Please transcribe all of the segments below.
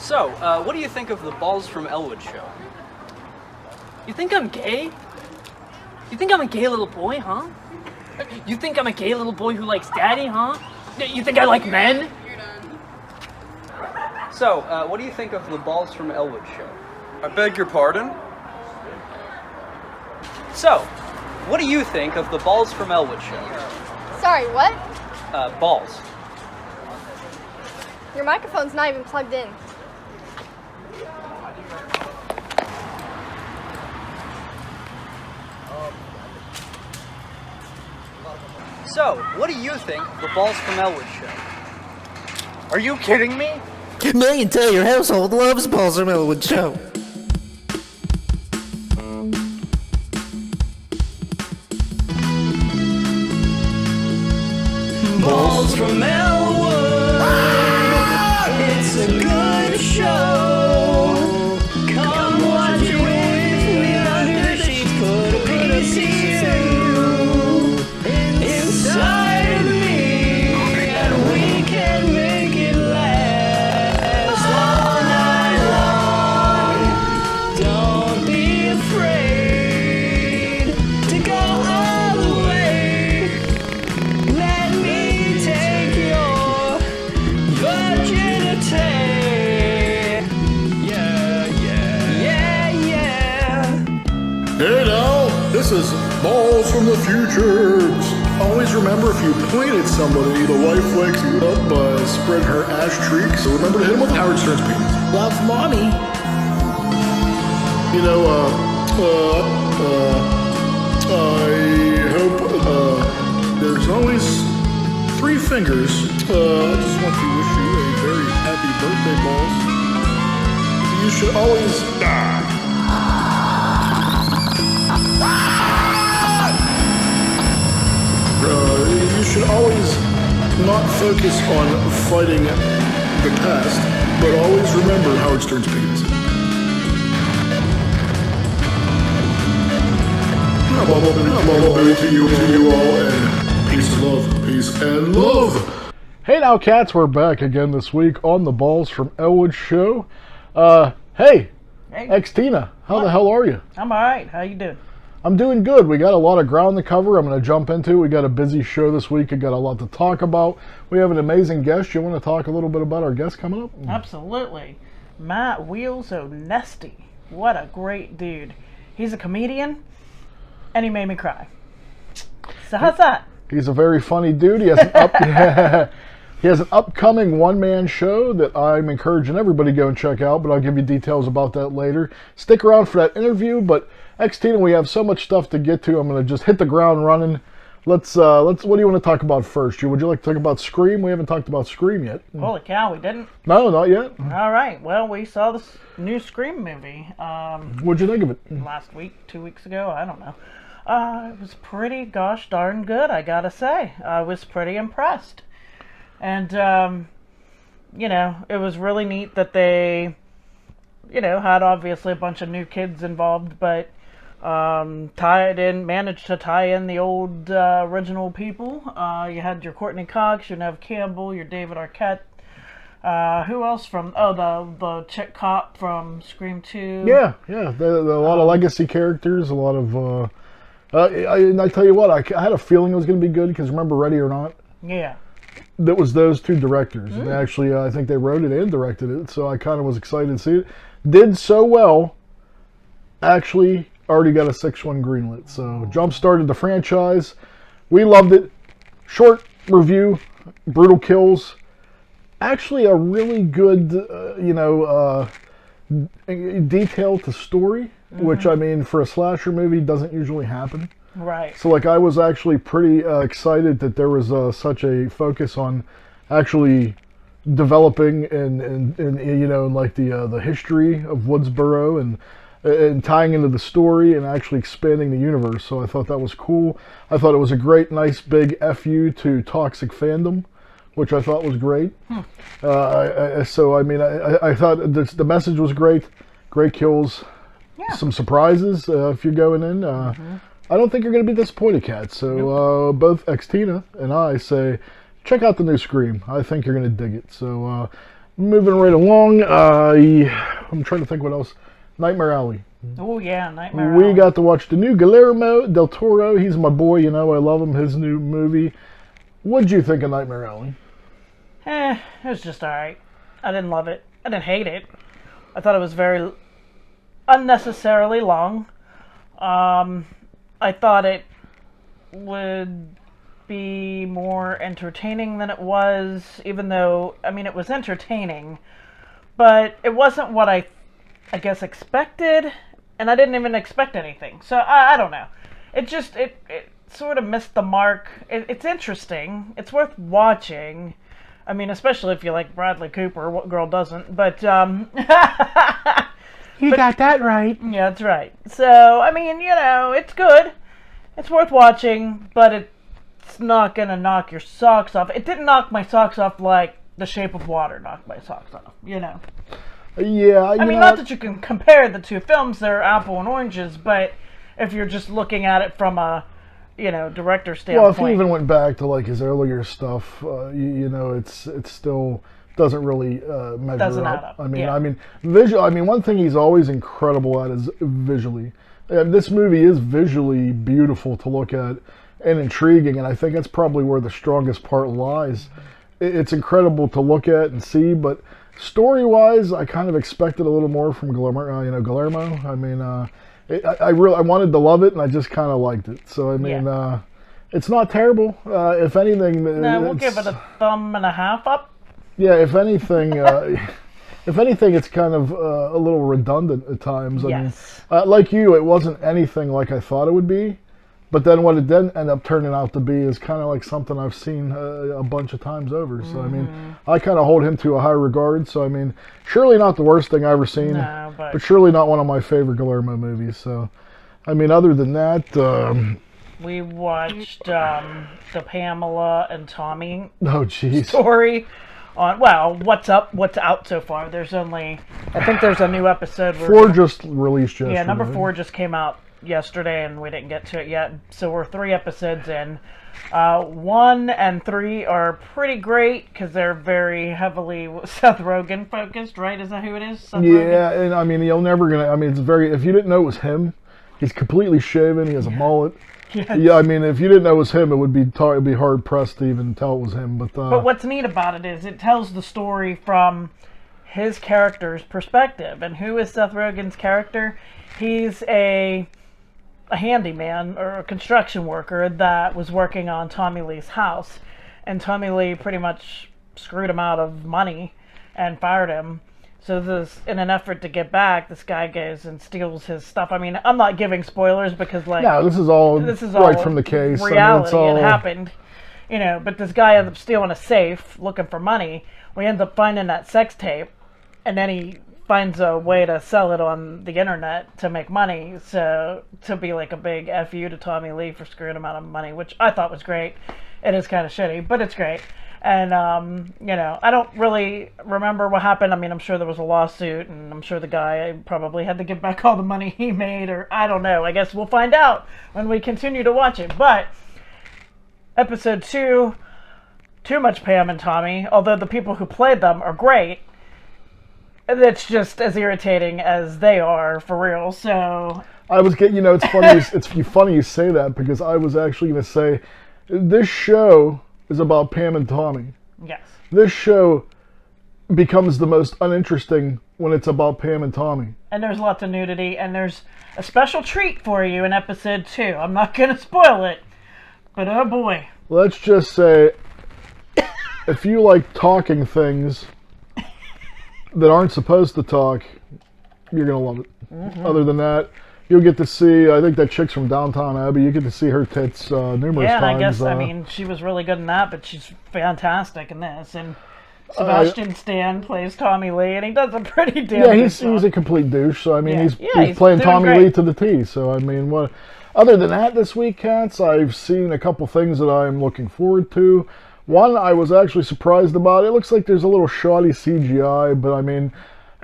So, what do you think of the Balls from Ellwood show? You think I'm gay? You think I'm a gay little boy, huh? You think I'm a gay little boy who likes daddy, huh? You think I like men? So, what do you think of the Balls from Ellwood show? I beg your pardon? So, what do you think of the Balls from Ellwood show? Sorry, what? Balls. Your microphone's not even plugged in. So, what do you think of the Balls from Ellwood show? Are you kidding me? My entire household loves Balls from Ellwood show. Balls from Ellwood. It's a good show. Come watch it with me under the sheets. Put a piece of you inside of me, and we can make it last all night long. Don't be afraid to go all the way. Let me take your virginity. Yeah. Hey now, this is Balls from the Future. Always remember, if you point at somebody, the wife wakes you up by spreading her ash cheeks. So remember to hit him with Howard Stern's penis. Love mommy. You know, I hope, there's always three fingers. I just want to wish you a very happy birthday, Balls. You should always... you should always not focus on fighting the past, but always remember Howard Stern's penis. To you all, and peace and love. Hey now, cats, we're back again this week on the Balls from Ellwood show. Hey, Xtina, how the hell are you? I'm alright. How you doing? I'm doing good. We got a lot of ground to cover. I'm going to jump into it. We got a busy show this week. We got a lot to talk about. We have an amazing guest. You want to talk a little bit about our guest coming up? Absolutely. Matt Wheels Nesti. What a great dude. He's a comedian, and he made me cry. So how's that? He's a very funny dude. He has an upcoming one-man show that I'm encouraging everybody to go and check out, but I'll give you details about that later. Stick around for that interview, but Xtina, we have so much stuff to get to. I'm going to just hit the ground running. Let's what do you want to talk about first? Would you like to talk about Scream? We haven't talked about Scream yet. Holy cow, we didn't? No, not yet. Alright, well, we saw this new Scream movie. What'd you think of it? Last week, 2 weeks ago, I don't know. It was pretty gosh darn good, I gotta say. I was pretty impressed. And, it was really neat that they, had obviously a bunch of new kids involved, but managed to tie in the old original people. You had your Courtney Cox, your Nev Campbell, your David Arquette. Who else from, the chick cop from Scream 2. Yeah, a lot of legacy characters, a lot of, I tell you what, I had a feeling it was going to be good, because remember Ready or Not? Yeah. That was those two directors. And actually, I think they wrote it and directed it, so I kind of was excited to see it. Did so well, actually already got a 6-1 greenlit. So jump-started the franchise. We loved it. Short review, brutal kills. Actually a really good, detail to story, which, I mean, for a slasher movie doesn't usually happen. Right. So, I was actually pretty excited that there was such a focus on actually developing and the history of Woodsboro and tying into the story and actually expanding the universe. So I thought that was cool. I thought it was a great, nice, big FU to toxic fandom, which I thought was great. I thought the message was great. Great kills. Yeah. Some surprises if you're going in. I don't think you're going to be disappointed, Kat. So both Xtina and I say, check out the new Scream. I think you're going to dig it. So Moving right along, I'm trying to think what else. Nightmare Alley. Oh yeah, Nightmare We Alley. got to watch the new Guillermo del Toro. He's my boy, you know, I love him, his new movie. What'd you think of Nightmare Alley? It was just alright. I didn't love it. I didn't hate it. I thought it was very unnecessarily long. I thought it would be more entertaining than it was, even though, I mean, it was entertaining, but it wasn't what I guess expected, and I didn't even expect anything. So I don't know. It just, it sort of missed the mark. It's interesting. It's worth watching. I mean, especially if you like Bradley Cooper. What girl doesn't? But, You got that right. yeah, that's right. So, I mean, you know, it's good. It's worth watching, but it's not gonna knock your socks off. It didn't knock my socks off like The Shape of Water knocked my socks off, you know. Yeah, I mean, not that you can compare the two films, they're apple and oranges, but if you're just looking at it from a, you know, director standpoint. Well, if you even went back to like his earlier stuff, you know, it's still doesn't really measure Doesn't up. add up, I mean, yeah. visual. I mean, one thing he's always incredible at is visually. And this movie is visually beautiful to look at and intriguing, and I think that's probably where the strongest part lies. It's incredible to look at and see, but story-wise, I kind of expected a little more from Guillermo. I mean, I wanted to love it, and I just kind of liked it. So I mean, it's not terrible. If anything, No, we'll give it a thumb and a half up. Yeah, if anything, it's kind of a little redundant at times. Yes. I mean, like you, it wasn't anything like I thought it would be. But then what it did end up turning out to be is kind of like something I've seen a bunch of times over. So, I mean, I kind of hold him to a high regard. So, I mean, surely not the worst thing I've ever seen. No, but surely not one of my favorite Guillermo movies. So, I mean, other than that... we watched the Pamela and Tommy oh, jeez. story on, well, what's out so far. There's only, I think there's a new episode. 4 just released yesterday. Yeah, number 4 just came out yesterday, and we didn't get to it yet. So we're 3 episodes in. 1 and 3 are pretty great because they're very heavily Seth Rogen focused, right? Is that who it is? Seth Rogen? Yeah, and I mean, it's very, if you didn't know it was him, he's completely shaven, he has a mullet. Yes. Yeah, I mean, if you didn't know it was him, it'd be hard pressed to even tell it was him. But what's neat about it is it tells the story from his character's perspective. And who is Seth Rogen's character? He's a handyman or a construction worker that was working on Tommy Lee's house. And Tommy Lee pretty much screwed him out of money and fired him. So in an effort to get back, this guy goes and steals his stuff. I mean, I'm not giving spoilers because, like... No, this is all right from the case. Reality, it happened. You know, but this guy ends up stealing a safe, looking for money. We end up finding that sex tape, and then he finds a way to sell it on the internet to make money. So, to be like a big F you to Tommy Lee for screwing him out of money, which I thought was great. It is kind of shitty, but it's great. And, you know, I don't really remember what happened. I mean, I'm sure there was a lawsuit, and I'm sure the guy probably had to give back all the money he made, or I don't know. I guess we'll find out when we continue to watch it. But episode 2, too much Pam and Tommy, although the people who played them are great. It's just as irritating as they are, for real. So I was getting, you know, it's funny. It's funny you say that because I was actually going to say this show is about Pam and Tommy. yes. This show becomes the most uninteresting when it's about Pam and Tommy. And there's lots of nudity, and there's a special treat for you in episode 2. I'm not going to spoil it, but oh boy. Let's just say, if you like talking things that aren't supposed to talk, you're going to love it. Mm-hmm. Other than that, you'll get to see, I think that chick's from Downtown Abbey, you get to see her tits numerous times. Yeah, and I guess, I mean, she was really good in that, but she's fantastic in this. And Sebastian Stan plays Tommy Lee, and he does a pretty damn good he's job. a complete douche, so I mean, he's he's playing doing Tommy great. Lee to the T, so I mean, what? Other than that, this week, Cats, I've seen a couple things that I'm looking forward to. One, I was actually surprised about. It looks like there's a little shoddy CGI, but I mean,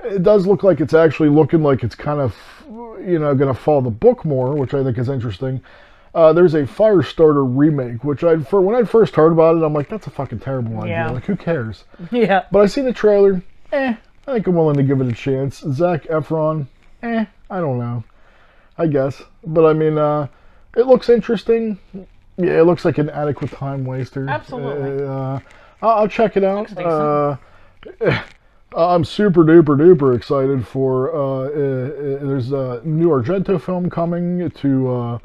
it does look like it's actually looking like it's kind of, you know, going to follow the book more, which I think is interesting. There's a Firestarter remake, which when I first heard about it, I'm like, that's a fucking terrible idea. Yeah. Like, who cares? Yeah. But I see the trailer. I think I'm willing to give it a chance. Zac Efron, I don't know. I guess. But I mean, it looks interesting. Yeah, it looks like an adequate time waster. Absolutely. I'll check it out. Looks I'm super duper excited for. There's a new Argento film coming to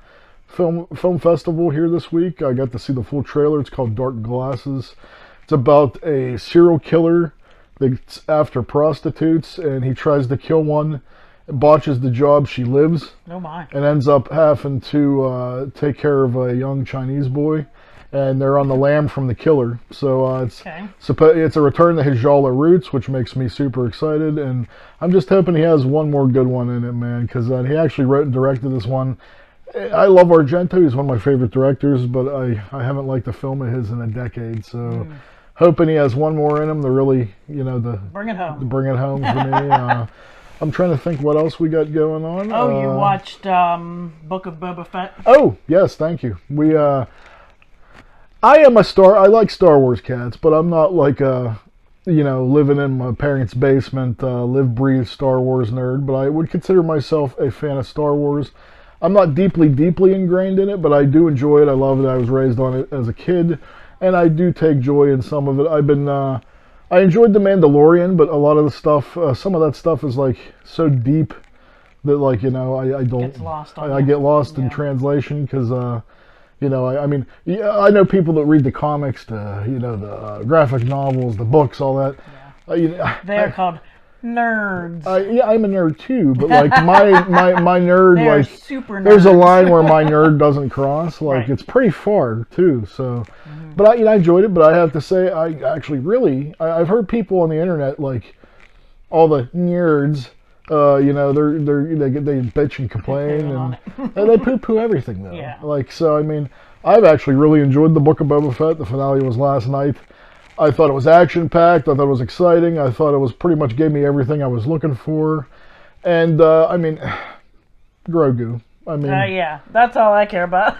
film festival here this week. I got to see the full trailer. It's called Dark Glasses. It's about a serial killer that's after prostitutes, and he tries to kill one, botches the job, she lives, Oh my. and ends up having to take care of a young Chinese boy, and they're on the lam from the killer. So it's a return to his genre roots, which makes me super excited, and I'm just hoping he has one more good one in it, man, because he actually wrote and directed this one. I love Argento. He's one of my favorite directors, but I haven't liked a film of his in a decade, so hoping he has one more in him to really, Bring it home. bring it home for me. I'm trying to think what else we got going on. Oh, you watched Book of Boba Fett? Oh, yes, thank you. I like Star Wars cats, but I'm not like living in my parents' basement, live, breathe Star Wars nerd, but I would consider myself a fan of Star Wars. I'm not deeply ingrained in it, but I do enjoy it. I love it. I was raised on it as a kid, and I do take joy in some of it. I enjoyed The Mandalorian, but a lot of the stuff, some of that stuff is like so deep that I don't. Gets lost on I you. get lost in translation because I know people that read the comics, the graphic novels, the books, all that. They are called nerds. I'm a nerd too, but like my nerd, They are like super nerds. there's a line where my nerd doesn't cross. Like Right. it's pretty far too. So, but I enjoyed it. But I have to say, I actually really I've heard people on the internet, like all the nerds. They bitch and complain on and they poo everything though. Yeah. Like so, I mean, I've actually really enjoyed the Book of Boba Fett. The finale was last night. I thought it was action-packed. I thought it was exciting. I thought it was pretty much gave me everything I was looking for. And, Grogu. Yeah, that's all I care about.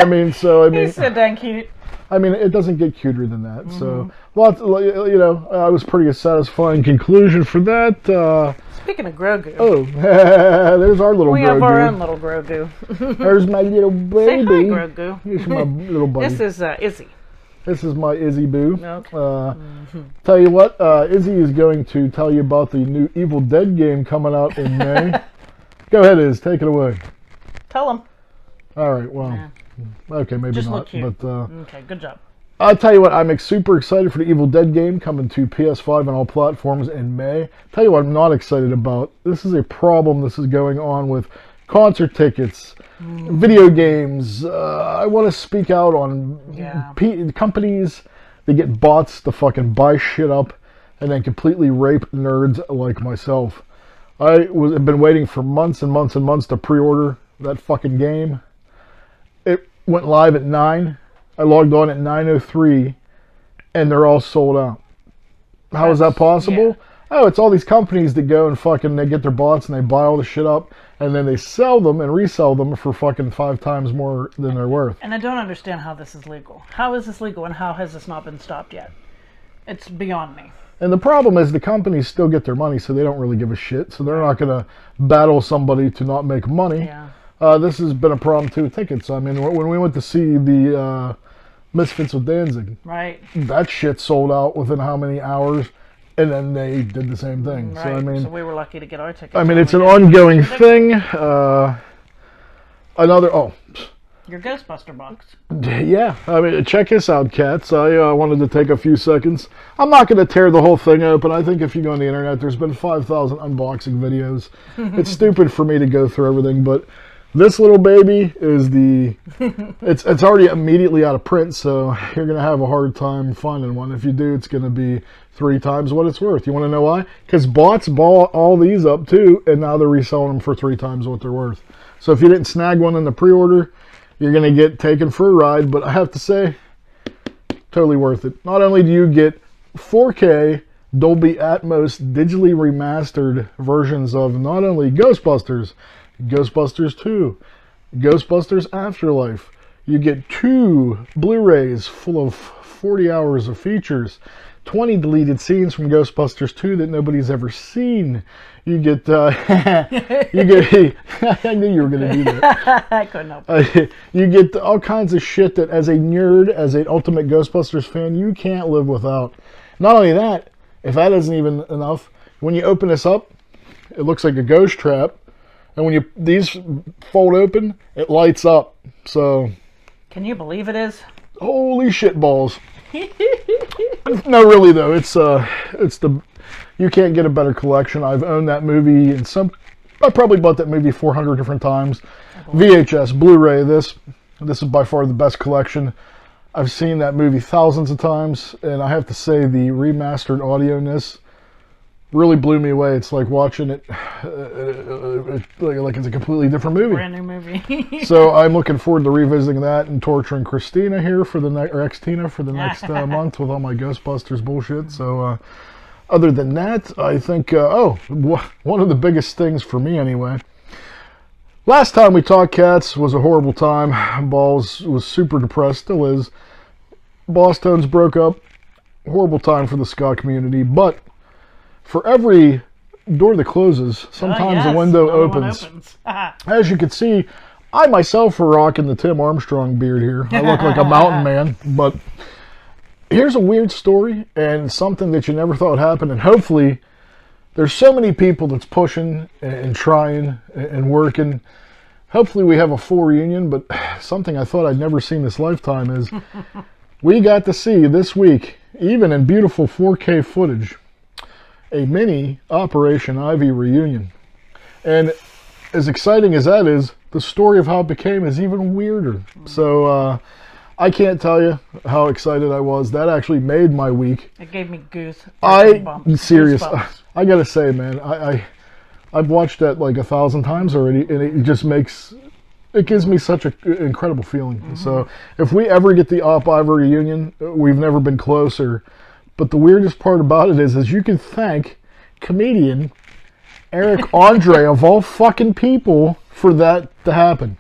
He's so dang cute. it doesn't get cuter than that. So, I was pretty satisfying conclusion for that. Speaking of Grogu, There's our little we Grogu. have our own little Grogu. There's my little Say baby. hi, Grogu. Here's my little buddy. This is Izzy. This is my Izzy Boo. Okay. Tell you what, Izzy is going to tell you about the new Evil Dead game coming out in May. Go ahead, Iz. Take it away. Tell him. All right, well, okay, maybe Just not. look cute. But Okay, good job. I'll tell you what, I'm super excited for the Evil Dead game coming to PS5 and all platforms in May. Tell you what I'm not excited about. This is a problem this is going on with concert tickets, video games. I want to speak out on companies that get bots to fucking buy shit up and then completely rape nerds like myself. I've been waiting for months and months and months to pre-order that fucking game. It went live at 9. I logged on at 9:03 and they're all sold out. How is that possible? Yeah. Oh, it's all these companies that go and fucking they get their bots and they buy all the shit up and then they sell them and resell them for fucking 5 times more than they're worth. And I don't understand how this is legal. How is this legal and how has this not been stopped yet? It's beyond me. And the problem is the companies still get their money, so they don't really give a shit. So they're not going to battle somebody to not make money. Yeah. This has been a problem too with tickets. I mean, when we went to see the Misfits with Danzig, Right. that shit sold out within how many hours? And then they did the same thing. Right. So, I mean, we were lucky to get our tickets. it's an ongoing thing. Your Ghostbuster box. Yeah, check this out, cats. I wanted to take a few seconds. I'm not going to tear the whole thing open. I think if you go on the internet, there's been 5,000 unboxing videos. It's stupid for me to go through everything, but this little baby is it's already immediately out of print, so you're going to have a hard time finding one. If you do, it's going to be 3 times what it's worth. You want to know why? Because bots bought all these up too, and now they're reselling them for 3 times what they're worth. So if you didn't snag one in the pre-order, you're going to get taken for a ride, but I have to say, totally worth it. Not only do you get 4K Dolby Atmos digitally remastered versions of not only Ghostbusters, Ghostbusters 2, Ghostbusters Afterlife, you get 2 Blu-rays full of 40 hours of features. 20 deleted scenes from Ghostbusters 2 that nobody's ever seen. You get, I knew you were going to do that. I couldn't help it. You get all kinds of shit that as a nerd, as an ultimate Ghostbusters fan, you can't live without. Not only that, if that isn't even enough, when you open this up, it looks like a ghost trap. And when these fold open, it lights up. So, Can you believe it is? holy shit balls. No, really though, it's the, you can't get a better collection. I've owned that movie I probably bought that movie 400 different times. VHS, Blu-ray, this is by far the best collection. I've seen that movie thousands of times, and I have to say the remastered audio-ness really blew me away. It's like watching it like it's a completely different movie. Brand new movie. So I'm looking forward to revisiting that and torturing Xtina here for the Xtina for the next month with all my Ghostbusters bullshit. So other than that, I think one of the biggest things for me anyway. Last time we talked cats was a horrible time. Balls was super depressed, still is. Boss Tones broke up. Horrible time for the ska community, but for every door that closes, sometimes a window opens. As you can see, I myself are rocking the Tim Armstrong beard here. I look like a mountain man, but here's a weird story and something that you never thought would happen, and hopefully there's so many people that's pushing and trying and working. Hopefully we have a full reunion, but something I thought I'd never seen this lifetime is we got to see this week, even in beautiful 4K footage, a mini Operation Ivy reunion. And as exciting as that is, the story of how it became is even weirder. So I can't tell you how excited I was. That actually made my week. It gave me Serious. I gotta say, man, I've watched that like 1,000 times already, and it gives me such an incredible feeling. Mm-hmm. So if we ever get the Op Ivy reunion, we've never been closer. But the weirdest part about it is you can thank comedian Eric Andre of all fucking people for that to happen.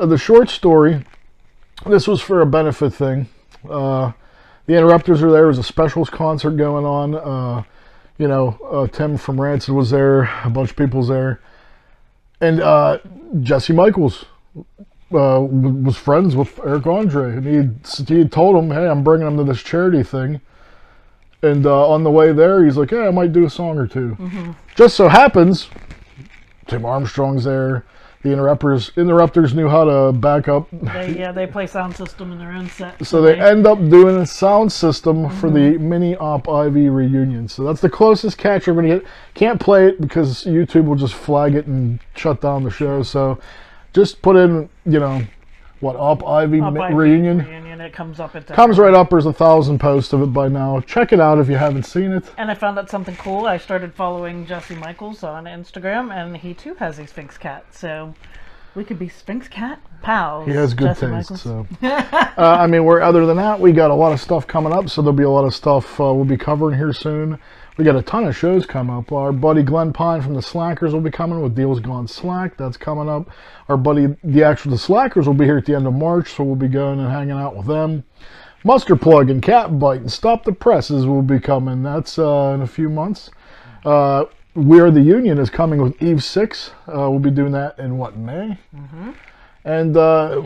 The short story, this was for a benefit thing. The Interrupters are there. There was a specials concert going on. Tim from Rancid was there. A bunch of people's there. And Jesse Michaels was friends with Eric Andre. And he had told him, hey, I'm bringing him to this charity thing. And on the way there, he's like, yeah, I might do a song or two. Mm-hmm. Just so happens, Tim Armstrong's there. The Interrupters knew how to back up. They play sound system in their own set. So they end up doing a sound system for the mini Op Ivy reunion. So that's the closest catch you're going to get. Can't play it because YouTube will just flag it and shut down the show. So just put in, Op Ivy reunion. It comes up. Comes right up. There's 1,000 posts of it by now. Check it out if you haven't seen it. And I found out something cool. I started following Jesse Michaels on Instagram, and he too has a Sphinx cat. So we could be Sphinx cat pals. He has good Jesse taste. Michaels. So, other than that, we got a lot of stuff coming up. So there'll be a lot of stuff we'll be covering here soon. We got a ton of shows coming up. Our buddy Glenn Pine from the Slackers will be coming with Deals Gone Slack. That's coming up. Our buddy, the Slackers, will be here at the end of March, so we'll be going and hanging out with them. Muster Plug and Cat Bite and Stop the Presses will be coming. That's in a few months. We Are the Union is coming with Eve 6. We'll be doing that in, May? Mm-hmm. And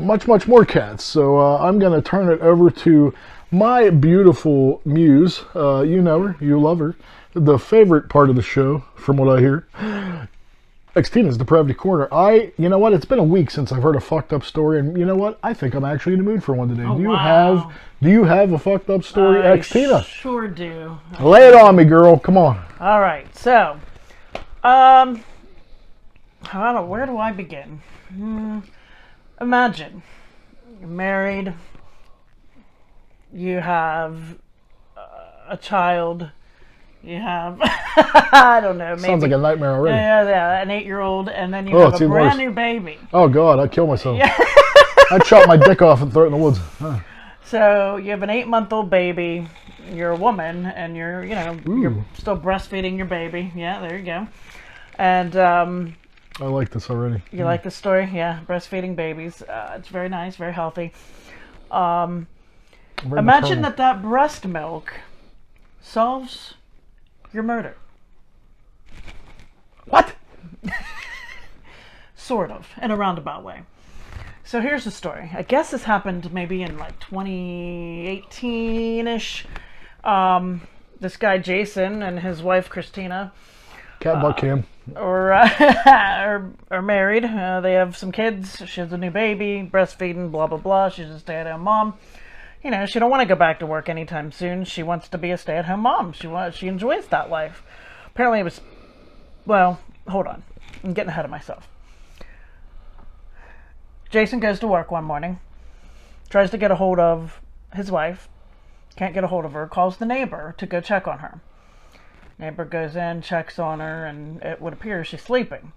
much, much more cats. So I'm going to turn it over to my beautiful muse. You know her. You love her. The favorite part of the show, from what I hear. Xtina's Depravity Corner. You know what? It's been a week since I've heard a fucked up story, and you know what? I think I'm actually in the mood for one today. Oh, Do you have a fucked up story, Xtina? Sure do. Lay it on me, girl. Come on. All right. So, I don't know. Where do I begin? Imagine you're married. You have a child. You have, I don't know, maybe. Sounds like a nightmare already. Yeah, an 8-year-old, and then you have a brand new baby. Oh, God, I'd kill myself. Yeah. I'd chop my dick off and throw it in the woods. Huh. So you have an 8-month-old baby. You're a woman, and you're still breastfeeding your baby. Yeah, there you go. And I like this already. You like this story? Yeah, breastfeeding babies. It's very nice, very healthy. Imagine that breast milk solves your murder. What? Sort of, in a roundabout way. So here's the story. I guess this happened maybe in like 2018-ish. This guy Jason and his wife Christina Cat butt cam. are married. They have some kids. She has a new baby, breastfeeding, blah, blah, blah. She's a stay-at-home mom. You know, she don't want to go back to work anytime soon. She wants to be a stay-at-home mom. She enjoys that life. Apparently it was... Well, hold on. I'm getting ahead of myself. Jason goes to work one morning, tries to get a hold of his wife, can't get a hold of her, calls the neighbor to go check on her. Neighbor goes in, checks on her, and it would appear she's sleeping.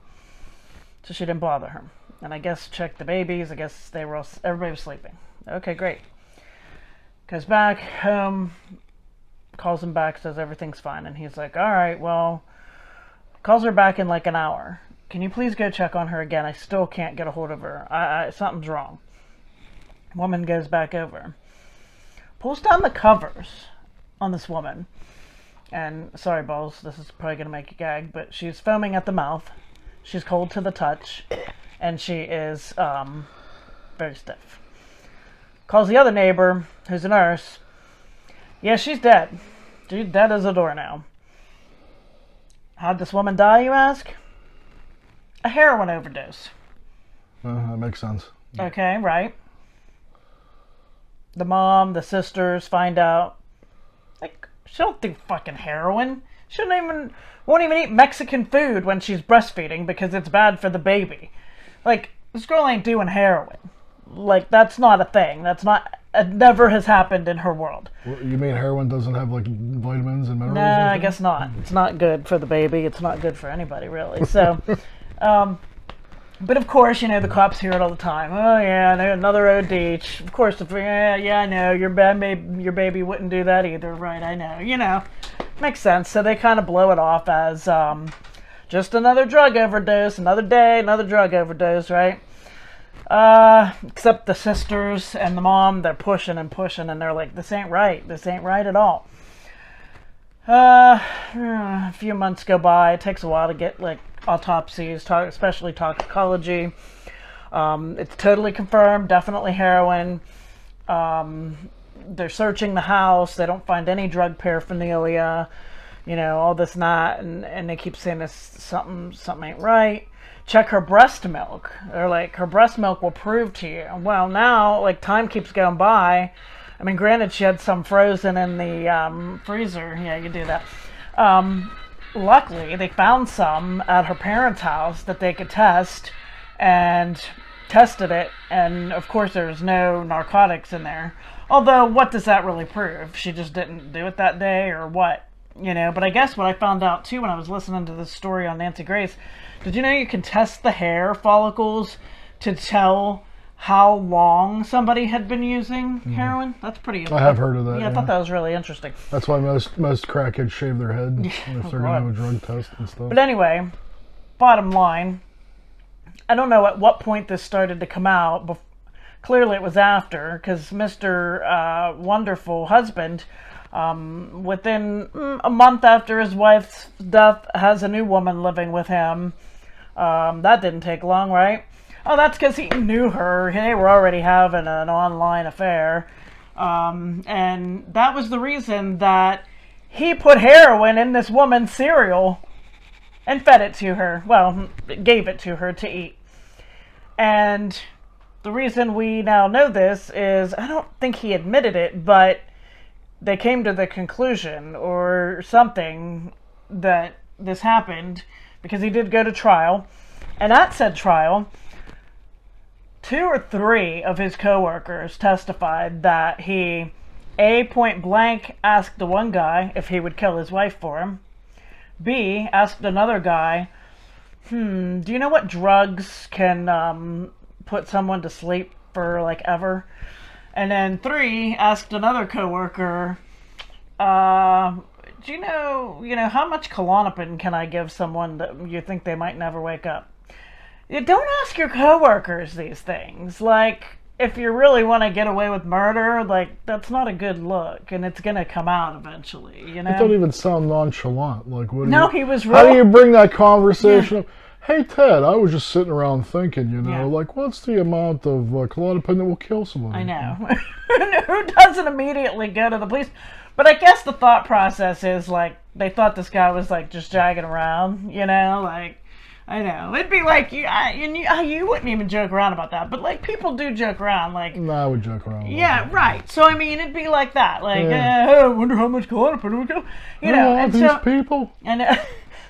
So she didn't bother her. And I guess checked the babies. I guess everybody was sleeping. Okay, great. Goes back home, calls him back, says everything's fine. And he's like, all right, well, calls her back in like an hour. Can you please go check on her again? I still can't get a hold of her. Something's wrong. Woman goes back over. Pulls down the covers on this woman. And, sorry, Balls, this is probably going to make you gag, but she's foaming at the mouth. She's cold to the touch. And she is very stiff. Calls the other neighbor, who's a nurse. Yeah, she's dead. She's dead as a doornail. How'd this woman die, you ask? A heroin overdose. That makes sense. Okay, right. The mom, the sisters find out. Like, she don't do fucking heroin. She won't even eat Mexican food when she's breastfeeding because it's bad for the baby. Like, this girl ain't doing heroin. Like, that's not a thing. It never has happened in her world. You mean heroin doesn't have, like, vitamins and minerals? No, I guess not. It's not good for the baby. It's not good for anybody, really. So... but of course, you know, the cops hear it all the time. Oh yeah, another OD. Of course, I know, your baby wouldn't do that either, right? I know, you know, makes sense. So they kind of blow it off as just another drug overdose, another day, another drug overdose, right? Except the sisters and the mom, they're pushing and pushing, and they're like, this ain't right. This ain't right at all. A few months go by. It takes a while to get like autopsies, especially toxicology. It's totally confirmed, definitely heroin. They're searching the house. They don't find any drug paraphernalia, you know, all this and that, and they keep saying this something ain't right. Check her breast milk. They're like, her breast milk will prove to you. Well, now, like, time keeps going by. I mean, granted, she had some frozen in the freezer. Yeah, you do that. Luckily, they found some at her parents' house that they could test, and tested it. And, of course, there's no narcotics in there. Although, what does that really prove? She just didn't do it that day, or what? You know, but I guess what I found out, too, when I was listening to this story on Nancy Grace, did you know you can test the hair follicles to tell how long somebody had been using heroin? That's pretty interesting. I have heard of that. Yeah, I thought that was really interesting. That's why most crackheads shave their head if they're going to have a drug test and stuff. But anyway, bottom line, I don't know at what point this started to come out, but clearly it was after, because Mr. Wonderful Husband, within a month after his wife's death, has a new woman living with him. That didn't take long, right? Oh, that's because he knew her. They were already having an online affair. And that was the reason that he put heroin in this woman's cereal and fed it to her. Well, gave it to her to eat. And the reason we now know this is, I don't think he admitted it, but they came to the conclusion or something that this happened because he did go to trial. And at said trial, 2 or 3 of his coworkers testified that he, A, point blank asked the one guy if he would kill his wife for him. B, asked another guy, do you know what drugs can put someone to sleep for like ever? And then 3, asked another coworker, do you know how much Klonopin can I give someone that you think they might never wake up? You don't ask your coworkers these things. Like, if you really want to get away with murder, like, that's not a good look, and it's gonna come out eventually, you know? It don't even sound nonchalant. Like, what? No, he was How do you real. bring that conversation up? Hey, Ted, I was just sitting around thinking, you know, Yeah. like, what's the amount of Klonopin that will kill someone? I know. Who doesn't immediately go to the police? But I guess the thought process is, like, they thought this guy was, like, just jagging around, you know? Like, I know. It'd be like, you wouldn't even joke around about that. But, like, people do joke around, like... Nah, I would joke around. Yeah, right. So, I mean, it'd be like that. Like, I wonder how much Klonopin we go. You know, and these so... people. And,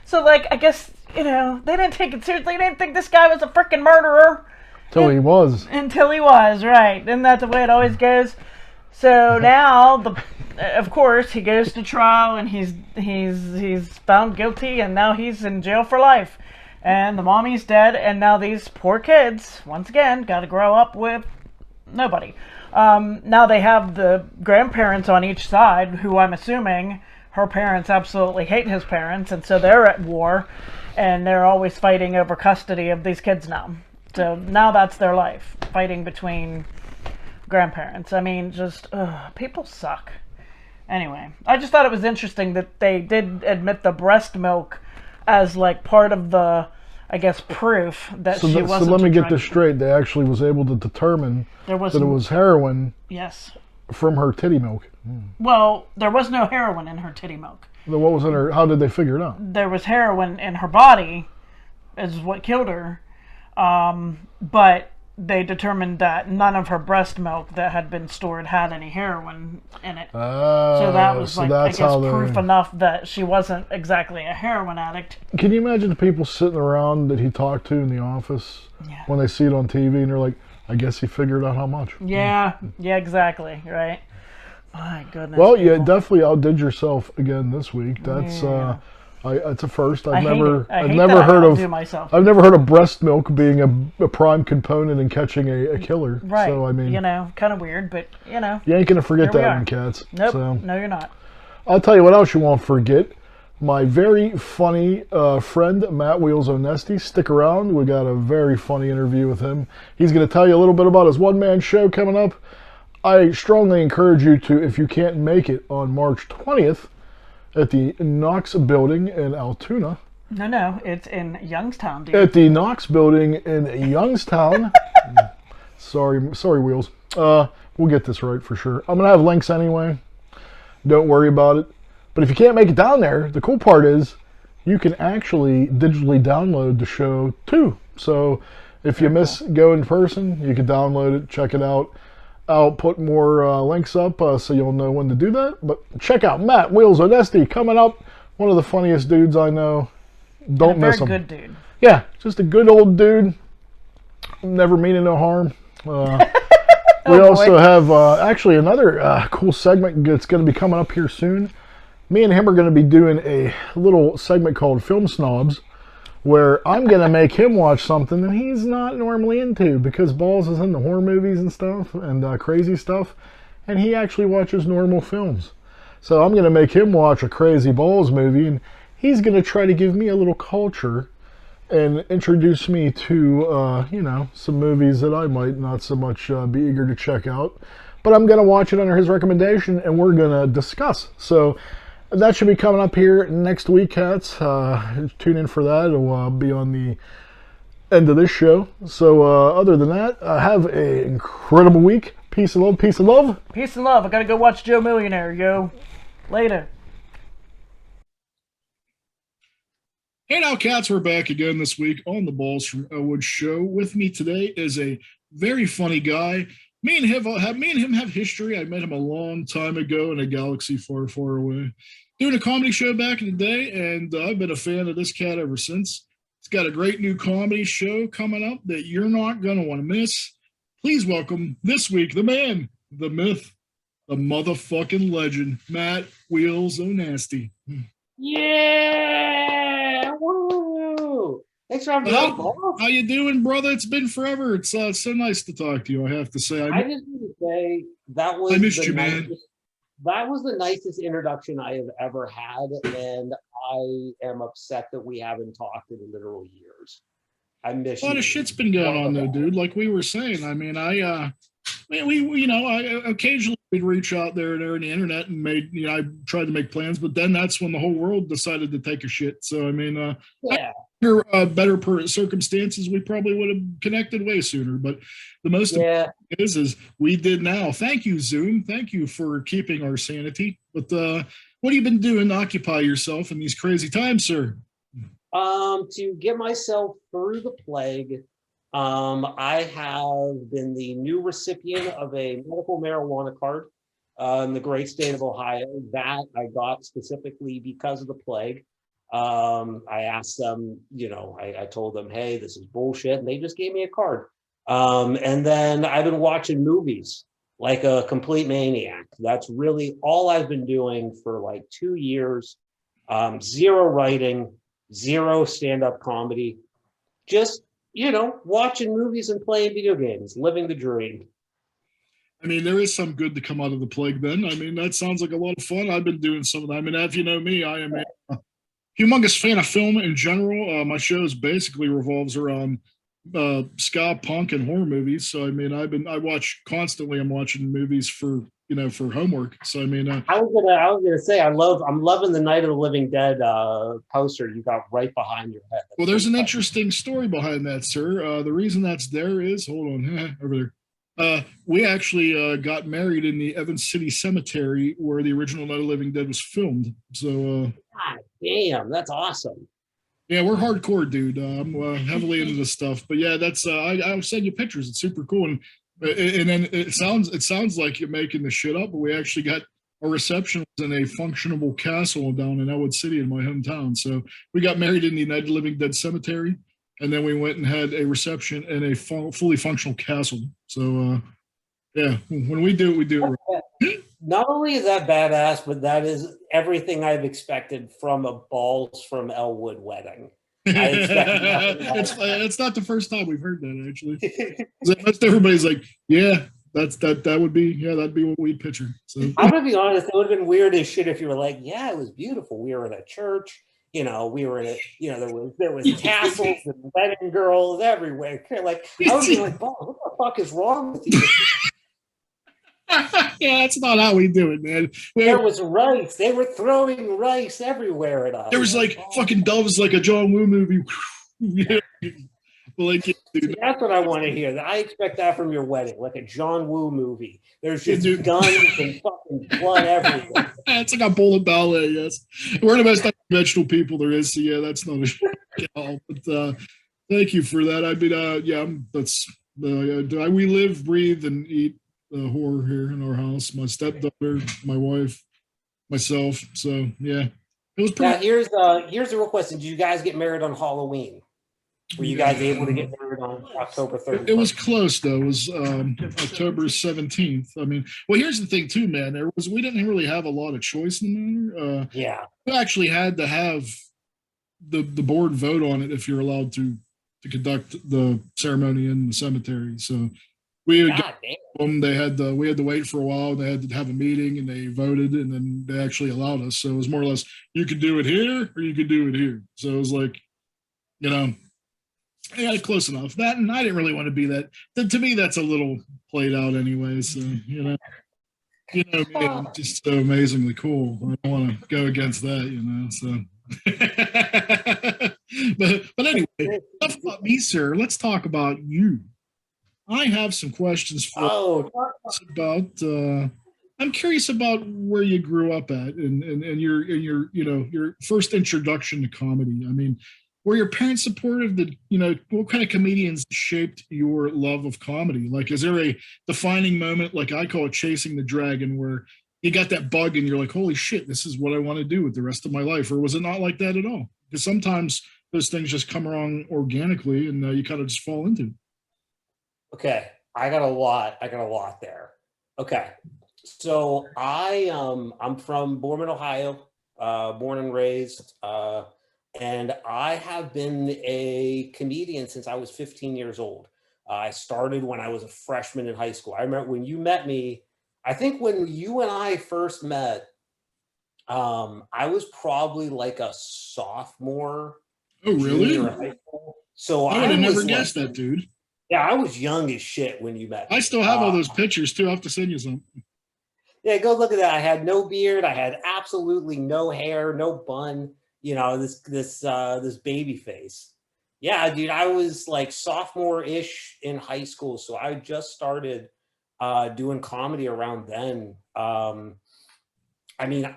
so, like, I guess, you know, they didn't take it seriously. They didn't think this guy was a freaking murderer. Until he was. Until he was, right. Isn't that the way it always goes? So now, of course, he goes to trial and he's found guilty, and now he's in jail for life. And the mommy's dead, and now these poor kids, once again, got to grow up with nobody. Now they have the grandparents on each side, who I'm assuming her parents absolutely hate his parents, and so they're at war, and they're always fighting over custody of these kids now. So now that's their life, fighting between grandparents. I mean, just, people suck. Anyway, I just thought it was interesting that they did admit the breast milk as, like, part of the, I guess, proof that she wasn't. So let me get this straight. They actually was able to determine that it was heroin. Yes. From her titty milk. Well, there was no heroin in her titty milk. Then what was in her? How did they figure it out? There was heroin in her body, is what killed her. But they determined that none of her breast milk that had been stored had any heroin in it. So that was, like, I guess, proof enough that she wasn't exactly a heroin addict. Can you imagine the people sitting around that he talked to in the office when they see it on TV and they're like, I guess he figured out how much. Yeah, exactly, right? My goodness. Well, you definitely outdid yourself again this week. That's it's a first. I've never heard of breast milk being a prime component in catching a killer. Right. So I mean, you know, kind of weird, but you know, you ain't gonna forget that one, cats. Nope. So. No, you're not. I'll tell you what else you won't forget. My very funny friend, Matt Wheels on Nesti. Stick around. We got a very funny interview with him. He's going to tell you a little bit about his one-man show coming up. I strongly encourage you to, if you can't make it on March 20th at the Knox Building in Altoona. No, it's in Youngstown, dude. At the Knox Building in Youngstown. Sorry, Wheels. We'll get this right for sure. I'm going to have links anyway. Don't worry about it. But if you can't make it down there, the cool part is you can actually digitally download the show too. So if you miss go in person, you can download it, check it out. I'll put more links up so you'll know when to do that. But check out Matt Wheels on Nesti coming up. One of the funniest dudes I know. Don't miss him. Very good dude. Yeah, just a good old dude. Never meaning no harm. We also have actually another cool segment that's going to be coming up here soon. Me and him are going to be doing a little segment called Film Snobs, where I'm going to make him watch something that he's not normally into, because Balls is into horror movies and stuff, and crazy stuff, and he actually watches normal films. So I'm going to make him watch a Crazy Balls movie, and he's going to try to give me a little culture and introduce me to, you know, some movies that I might not so much be eager to check out. But I'm going to watch it under his recommendation, and we're going to discuss. So that should be coming up here next week, cats. Tune in for that. It'll be on the end of this show. So other than that, have an incredible week. Peace and love. Peace and love. Peace and love. I gotta go watch Joe Millionaire, yo. Later. Hey now, cats. We're back again this week on the Balls from Ellwood show. With me today is a very funny guy. Me and him have history. I met him a long time ago in a galaxy far, far away, doing a comedy show back in the day, and I've been a fan of this cat ever since. He's got a great new comedy show coming up that you're not going to want to miss. Please welcome this week the man, the myth, the motherfucking legend, Matt Wheels O'Nasty. Yeah! Woo! Thanks for having me on, Boss. How you doing, brother? It's been forever. It's so nice to talk to you, I have to say. I just need to say that was I missed you, man. That was the nicest introduction I have ever had, and I am upset that we haven't talked in literal years. I miss you. A lot of shit's been going on, though, dude. Like we were saying, I mean, I we occasionally we'd reach out there in the internet and made, I tried to make plans, but then that's when the whole world decided to take a shit. So I mean, Yeah. under better circumstances, we probably would have connected way sooner. But the most important is we did now. Thank you, Zoom. Thank you for keeping our sanity. But what have you been doing to occupy yourself in these crazy times, sir? To get myself through the plague, I have been the new recipient of a medical marijuana card in the great state of Ohio that I got specifically because of the plague. I asked them, I told them, hey, this is bullshit, and they just gave me a card. And then I've been watching movies like a complete maniac. That's really all I've been doing for like 2 years. Zero writing, zero stand-up comedy, just watching movies and playing video games, living the dream. I mean, there is some good to come out of the plague then. I mean, that sounds like a lot of fun. I've been doing some of that. I mean, if you know me, I am a humongous fan of film in general. My shows basically revolves around ska, punk, and horror movies. So I mean, I watch constantly. I'm watching movies for homework. So I mean, I was gonna say I'm loving the Night of the Living Dead poster you got right behind your head. Well, there's an interesting story behind that, sir. The reason that's there is, hold on, over there. We actually got married in the Evans City Cemetery where the original Night of the Living Dead was filmed. So, God damn, that's awesome. Yeah, we're hardcore, dude. I'm heavily into this stuff. But yeah, that's I'll send you pictures. It's super cool, and then it sounds like you're making the shit up, but we actually got a reception in a functionable castle down in Ellwood City in my hometown. So we got married in the Night of the Living Dead Cemetery. And then we went and had a reception in a fully functional castle. So, yeah, when we do it, we do it right. Not only is that badass, but that is everything I've expected from a balls from Ellwood wedding. I expect it's not the first time we've heard that, actually. Most everybody's like, yeah, that'd be what we'd picture. So I'm gonna be honest, it would have been weird as shit if you were like, yeah, it was beautiful. We were in a church. We were in a, there was tassels and wedding girls everywhere. Like, I was like, Bob, what the fuck is wrong with you? Yeah, that's not how we do it, man. There was rice. They were throwing rice everywhere at us. There was like fucking doves, like a John Woo movie. Like, dude, that's what I want to hear. I expect that from your wedding, like a John Woo movie. There's just guns and fucking blood everywhere. It's like a bullet ballet, yes. We're the most unconventional people there is, so yeah, that's not a shit at all. But thank you for that. I mean, we live, breathe, and eat horror here in our house. My stepdaughter, my wife, myself. So yeah, it was pretty. Now here's the real question: did you guys get married on Halloween? Were you guys able to get married on October 3rd? It was close though. It was October 17th. I mean, well, here's the thing too, man. We didn't really have a lot of choice in the matter. Yeah, we actually had to have the board vote on it if you're allowed to conduct the ceremony in the cemetery. So we we had to wait for a while. They had to have a meeting and they voted, and then they actually allowed us. So it was more or less you could do it here or you could do it here. So it was like, yeah, close enough. That, and I didn't really want to be that. To me, that's a little played out anyway. So me, I'm just so amazingly cool. I don't want to go against that, So, but anyway, enough about me, sir. Let's talk about you. I have some questions for about. I'm curious about where you grew up at and your first introduction to comedy. I mean, were your parents supportive? What kind of comedians shaped your love of comedy? Like, is there a defining moment, like I call it chasing the dragon, where you got that bug and you're like, holy shit, this is what I want to do with the rest of my life? Or was it not like that at all? Because sometimes those things just come around organically and you kind of just fall into it. Okay. I got a lot there. Okay. So I'm from Borman, Ohio, born and raised, and I have been a comedian since I was 15 years old. I started when I was a freshman in high school. I remember when you met me, I think when you and I first met, I was probably like a sophomore. Oh, really? In high school. So I would have never guessed that, dude. Yeah, I was young as shit when you met me. I still have all those pictures too. I have to send you some. Yeah, go look at that. I had no beard. I had absolutely no hair, no bun. You know, this baby face. Yeah, dude, I was like sophomore-ish in high school, so I just started doing comedy around then. I mean,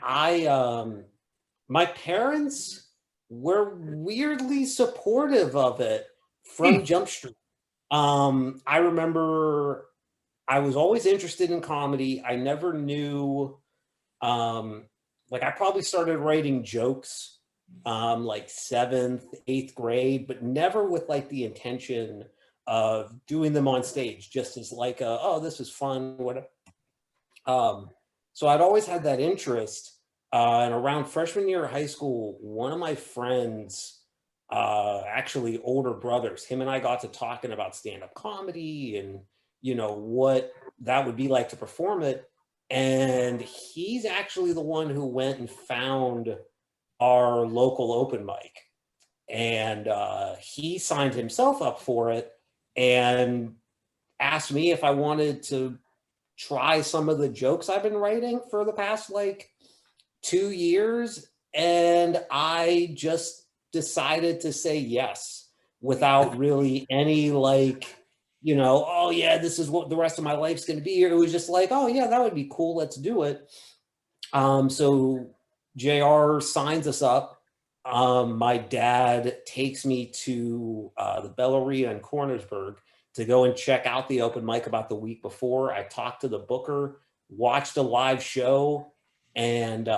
my parents were weirdly supportive of it from Jump Street. I remember I was always interested in comedy. I never knew, like I probably started writing jokes, like 7th, 8th grade, but never with like the intention of doing them on stage, just as like, oh, this is fun, whatever. So I'd always had that interest. And around freshman year of high school, one of my friends, actually older brothers, him and I got to talking about stand-up comedy and, you know, what that would be like to perform it. And he's actually the one who went and found our local open mic. And he signed himself up for it and asked me if I wanted to try some of the jokes I've been writing for the past like 2 years. And I just decided to say yes without really any like, you know, oh yeah, this is what the rest of my life's going to be. It was just like, oh yeah, that would be cool. Let's do it. So JR signs us up. My dad takes me to the Belleria in Cornersburg to go and check out the open mic about the week before. I talked to the booker, watched a live show, and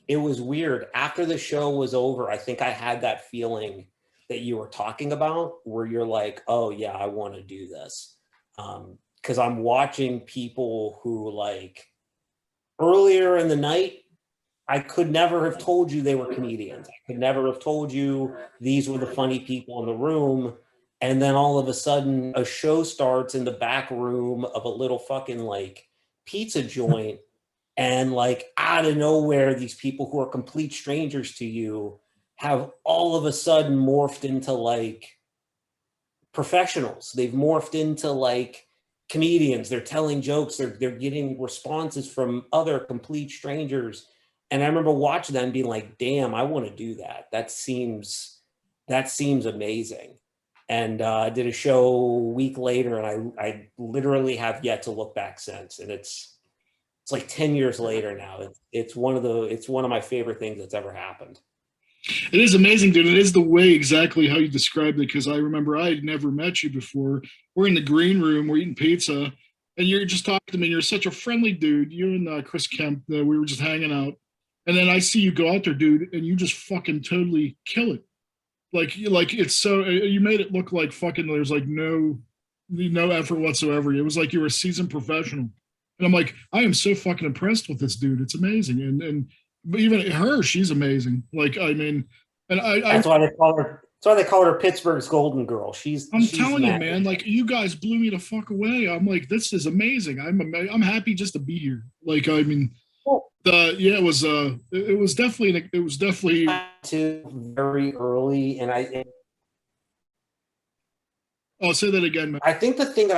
it was weird. After the show was over, I think I had that feeling that you were talking about where you're like, oh yeah, I want to do this. Because I'm watching people who like earlier in the night, I could never have told you they were comedians. I could never have told you these were the funny people in the room. And then all of a sudden a show starts in the back room of a little fucking like pizza joint. And like out of nowhere, these people who are complete strangers to you have all of a sudden morphed into like professionals. They've morphed into like comedians. They're telling jokes. They're getting responses from other complete strangers. And I remember watching that and being like, damn, I want to do that. That seems amazing. And I did a show a week later, and I literally have yet to look back since. And it's like 10 years later now. It's one of my favorite things that's ever happened. It is amazing, dude. It is the way exactly how you described it, because I remember I had never met you before. We're in the green room, we're eating pizza, and you're just talking to me. And you're such a friendly dude. You and Chris Kemp, we were just hanging out. And then I see you go out there, dude, and you just fucking totally kill it. Like it's so, you made it look like fucking there's like no effort whatsoever. It was like you were a seasoned professional. And I'm like, I am so fucking impressed with this dude. It's amazing. And but even her, she's amazing. Like, I mean, and that's why they call her Pittsburgh's Golden Girl. She's telling you, man, like you guys blew me the fuck away. I'm like, this is amazing. I'm happy just to be here. Like, I mean, it was definitely too very early. And I'll say that again, man. I think the thing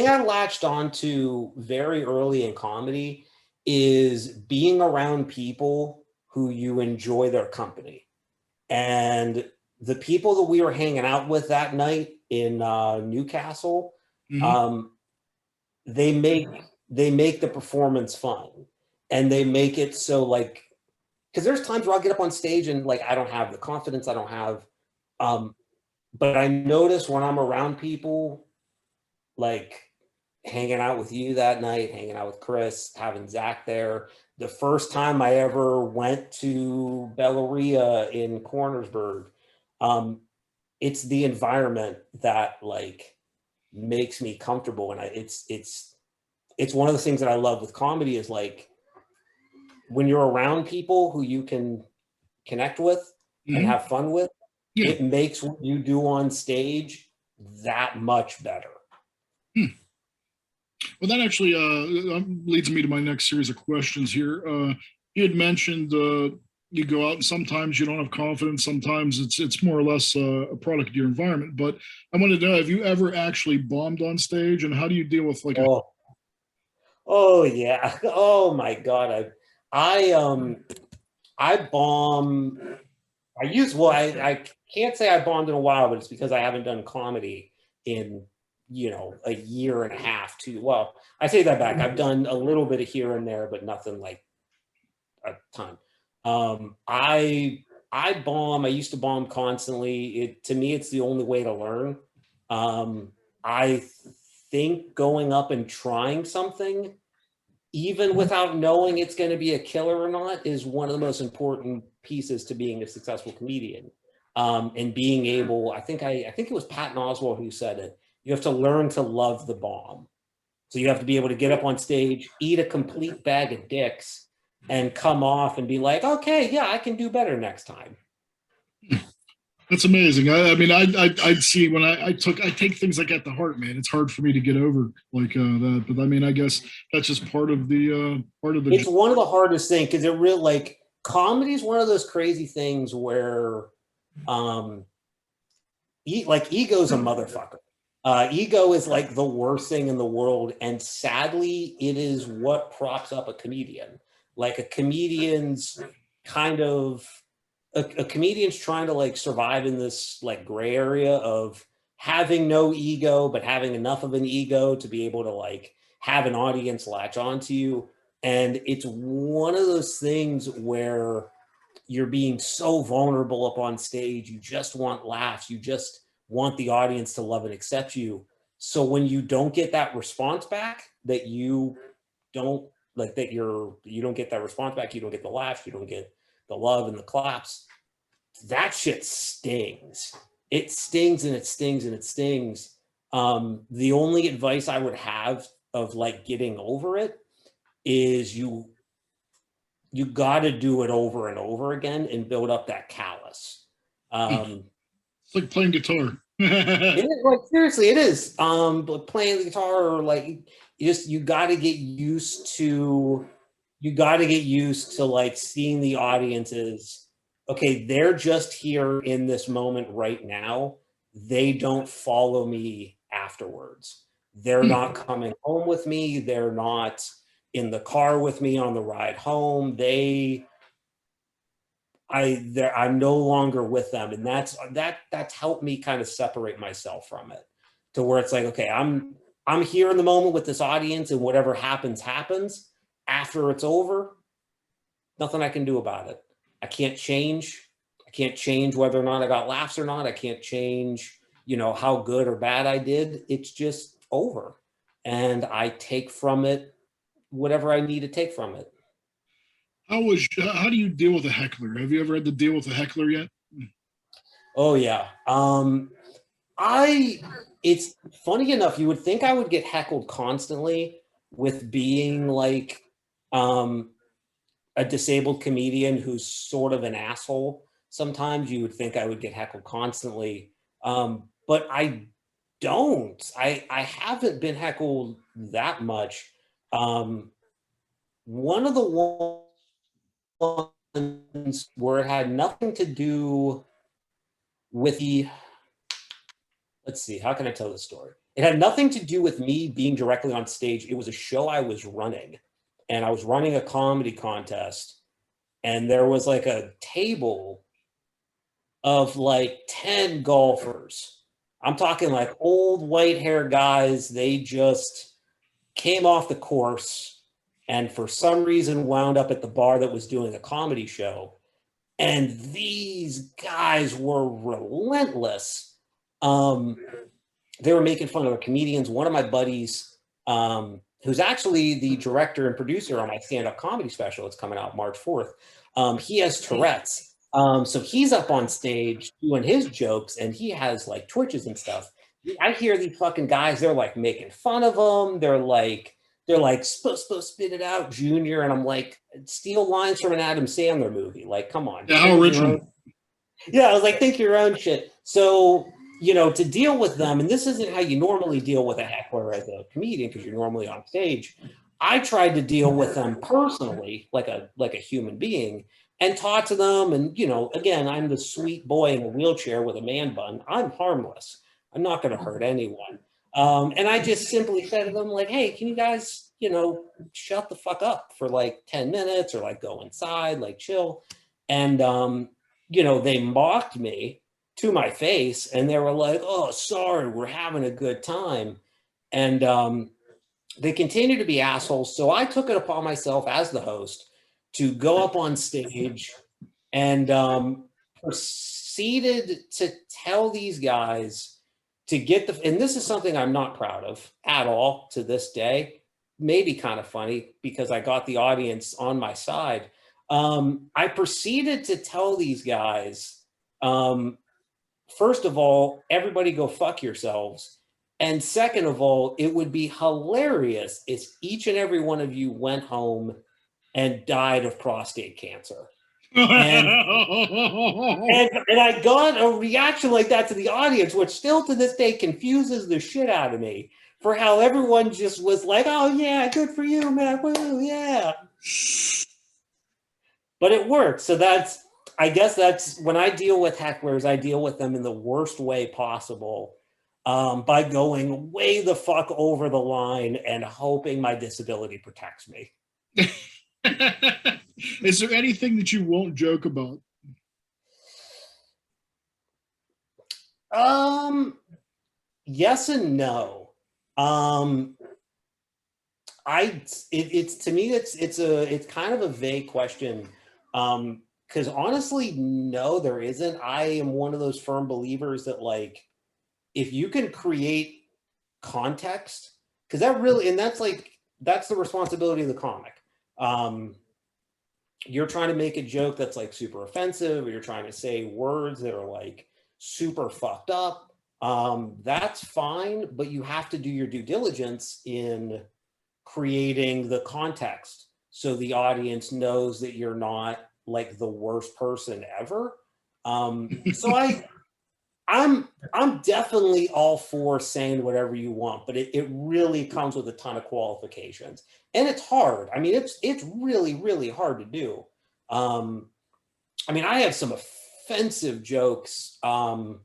I latched onto very early in comedy is being around people who you enjoy their company. And the people that we were hanging out with that night in Newcastle, mm-hmm. They make the performance fun, and they make it so like, because there's times where I'll get up on stage and like I don't have the confidence, I don't have, but I notice when I'm around people, like hanging out with you that night, hanging out with Chris, having Zach there. The first time I ever went to Belleria in Cornersburg, it's the environment that like makes me comfortable. And it's one of the things that I love with comedy is like when you're around people who you can connect with mm-hmm. and have fun with, yeah. It makes what you do on stage that much better. Well, that actually leads me to my next series of questions here. You had mentioned you go out and sometimes you don't have confidence. Sometimes it's more or less a product of your environment. But I want to know, have you ever actually bombed on stage, and how do you deal with like Oh, oh yeah. Oh my God. I bomb. I can't say I bombed in a while, but it's because I haven't done comedy in, a year and a half too. Well, I take that back. I've done a little bit of here and there, but nothing like a ton. I bomb. I used to bomb constantly. To me, it's the only way to learn. I think going up and trying something, even without knowing it's going to be a killer or not, is one of the most important pieces to being a successful comedian. And being able, I think it was Patton Oswalt who said it. You have to learn to love the bomb. So you have to be able to get up on stage, eat a complete bag of dicks, and come off and be like, okay, yeah, I can do better next time. That's amazing. I mean, I'd see when I take things like at the heart, man. It's hard for me to get over like that, but I mean, I guess that's just part of the. It's one of the hardest things because it really like comedy is one of those crazy things where, ego's a motherfucker. Ego is like the worst thing in the world, and sadly, it is what props up a comedian. Like a comedian's kind of a comedian's trying to like survive in this like gray area of having no ego, but having enough of an ego to be able to like have an audience latch onto you. And it's one of those things where you're being so vulnerable up on stage. You just want laughs. You just want the audience to love and accept you. So when you don't get that response back, that you don't like, that you don't get that response back, you don't get the laughs, you don't get the love and the claps, that shit stings. It stings and it stings and it stings. The only advice I would have of like getting over it is you got to do it over and over again and build up that callus. It's like playing guitar. It is, like, seriously, it is. But playing the guitar, or like you got to get used to like seeing the audiences. Okay, they're just here in this moment right now. They don't follow me afterwards. They're not coming home with me. They're not in the car with me on the ride home. I'm no longer with them. And that's helped me kind of separate myself from it, to where it's like, okay, I'm here in the moment with this audience, and whatever happens. After it's over, nothing I can do about it. I can't change whether or not I got laughs or not. I can't change, how good or bad I did. It's just over. And I take from it whatever I need to take from it. How do you deal with a heckler? Have you ever had to deal with a heckler yet? Oh yeah. It's funny enough, you would think I would get heckled constantly with being like a disabled comedian who's sort of an asshole. Sometimes you would think I would get heckled constantly. But I don't. I haven't been heckled that much. One of the ones where it had nothing to do with let's see, how can I tell this story? It had nothing to do with me being directly on stage. It was a show I was running, and I was running a comedy contest, and there was like a table of like 10 golfers. I'm talking like old white hair guys. They just came off the course and for some reason wound up at the bar that was doing a comedy show. And these guys were relentless. They were making fun of the comedians. One of my buddies, who's actually the director and producer on my stand-up comedy special, it's coming out March 4th. He has Tourette's. So he's up on stage doing his jokes, and he has like twitches and stuff. I hear these fucking guys, they're like making fun of him. They're like, spit it out, Junior. And I'm like, steal lines from an Adam Sandler movie. Like, come on. Yeah, how original. Yeah, I was like, think your own shit. So, to deal with them, and this isn't how you normally deal with a heckler as a comedian, because you're normally on stage. I tried to deal with them personally, like a human being. and talk to them. And, you know, again, I'm the sweet boy in a wheelchair with a man bun. I'm harmless. I'm not going to hurt anyone. And I just simply said to them, like, hey, can you guys, you know, shut the fuck up for like 10 minutes or like go inside, like chill. And, you know, they mocked me to my face and they were like, oh, sorry, we're having a good time. And they continue to be assholes. So I took it upon myself as the host to go up on stage and proceeded to tell these guys to get the, and this is something I'm not proud of at all to this day, maybe kind of funny because I got the audience on my side. I proceeded to tell these guys, first of all, everybody go fuck yourselves. And second of all, it would be hilarious if each and every one of you went home and died of prostate cancer. And I got a reaction like that to the audience, which still to this day confuses the shit out of me for how everyone just was like, oh yeah, good for you, man. Woo, yeah. But it worked. So that's, I guess that's when I deal with hecklers, I deal with them in the worst way possible. By going way the fuck over the line and hoping my disability protects me. Is there anything that you won't joke about? Yes and no. It's to me it's kind of a vague question. Because honestly, no, there isn't. I am one of those firm believers that like, if you can create context, because that really, and that's the responsibility of the comic. You're trying to make a joke that's like super offensive, or you're trying to say words that are like super fucked up. That's fine, but you have to do your due diligence in creating the context so the audience knows that you're not like the worst person ever. So I'm definitely all for saying whatever you want, but it really comes with a ton of qualifications, and it's hard. I mean, it's really, really hard to do. I mean, I have some offensive jokes. I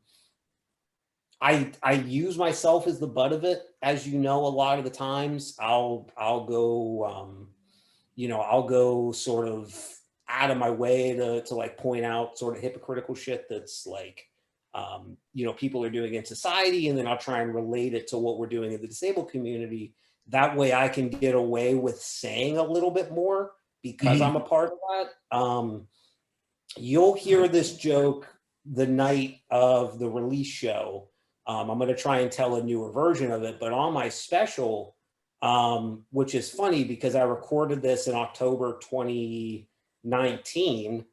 use myself as the butt of it, as you know. A lot of the times, I'll go, you know, I'll go sort of out of my way to like point out sort of hypocritical shit that's like, you know, people are doing in society, and then I'll try and relate it to what we're doing in the disabled community. That way I can get away with saying a little bit more because I'm a part of that. You'll hear this joke the night of the release show. I'm going to try and tell a newer version of it, but on my special, which is funny because I recorded this in October 2019.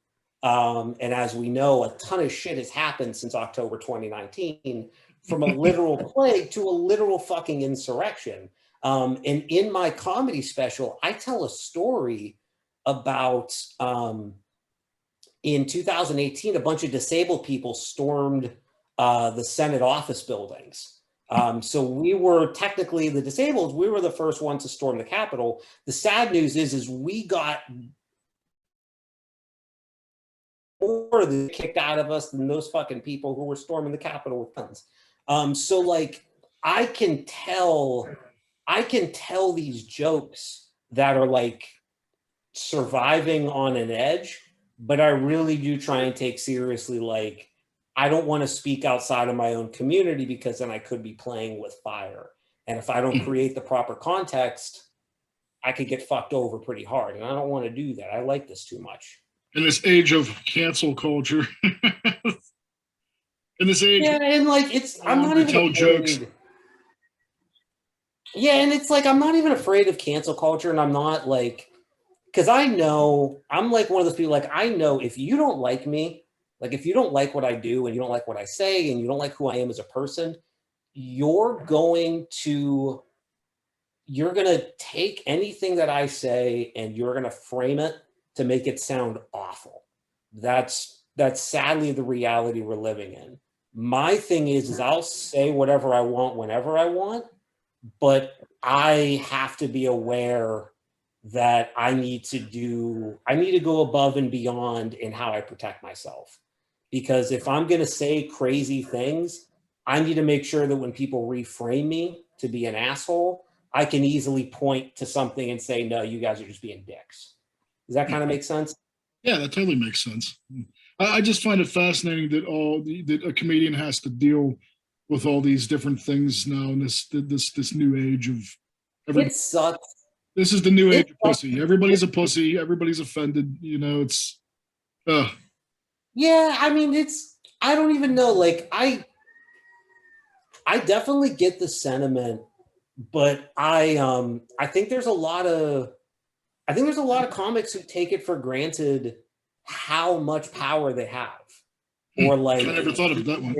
And as we know, a ton of shit has happened since October 2019, from a literal plague to a literal fucking insurrection. And in my comedy special, I tell a story about in 2018, a bunch of disabled people stormed the Senate office buildings. So we were technically the disabled, we were the first ones to storm the Capitol. The sad news is we got more than kicked out of us than those fucking people who were storming the Capitol with guns. So like, I can tell these jokes that are like surviving on an edge, but I really do try and take seriously, like, I don't want to speak outside of my own community because then I could be playing with fire. And if I don't create the proper context, I could get fucked over pretty hard. And I don't want to do that. I like this too much. In this age of cancel culture. In this age. Yeah, and like, I'm not even tell jokes. Yeah, and it's like, I'm not even afraid of cancel culture, and I'm not like, because I know, I'm like one of those people, like, I know if you don't like me, like if you don't like what I do and you don't like what I say and you don't like who I am as a person, you're going to take anything that I say and you're going to frame it to make it sound awful. That's sadly the reality we're living in. My thing is I'll say whatever I want whenever I want, but I have to be aware that I need to go above and beyond in how I protect myself. Because if I'm going to say crazy things, I need to make sure that when people reframe me to be an asshole, I can easily point to something and say, no, you guys are just being dicks. Does that kind of make sense? Yeah, that totally makes sense. I just find it fascinating that a comedian has to deal with all these different things now in this new age of It sucks. This is the new age of sucks. pussy. Everybody's a pussy. Everybody's offended. It's Yeah, I mean, I don't even know. Like, I definitely get the sentiment, but I think there's a lot of comics who take it for granted how much power they have. Or like, I never thought of that one.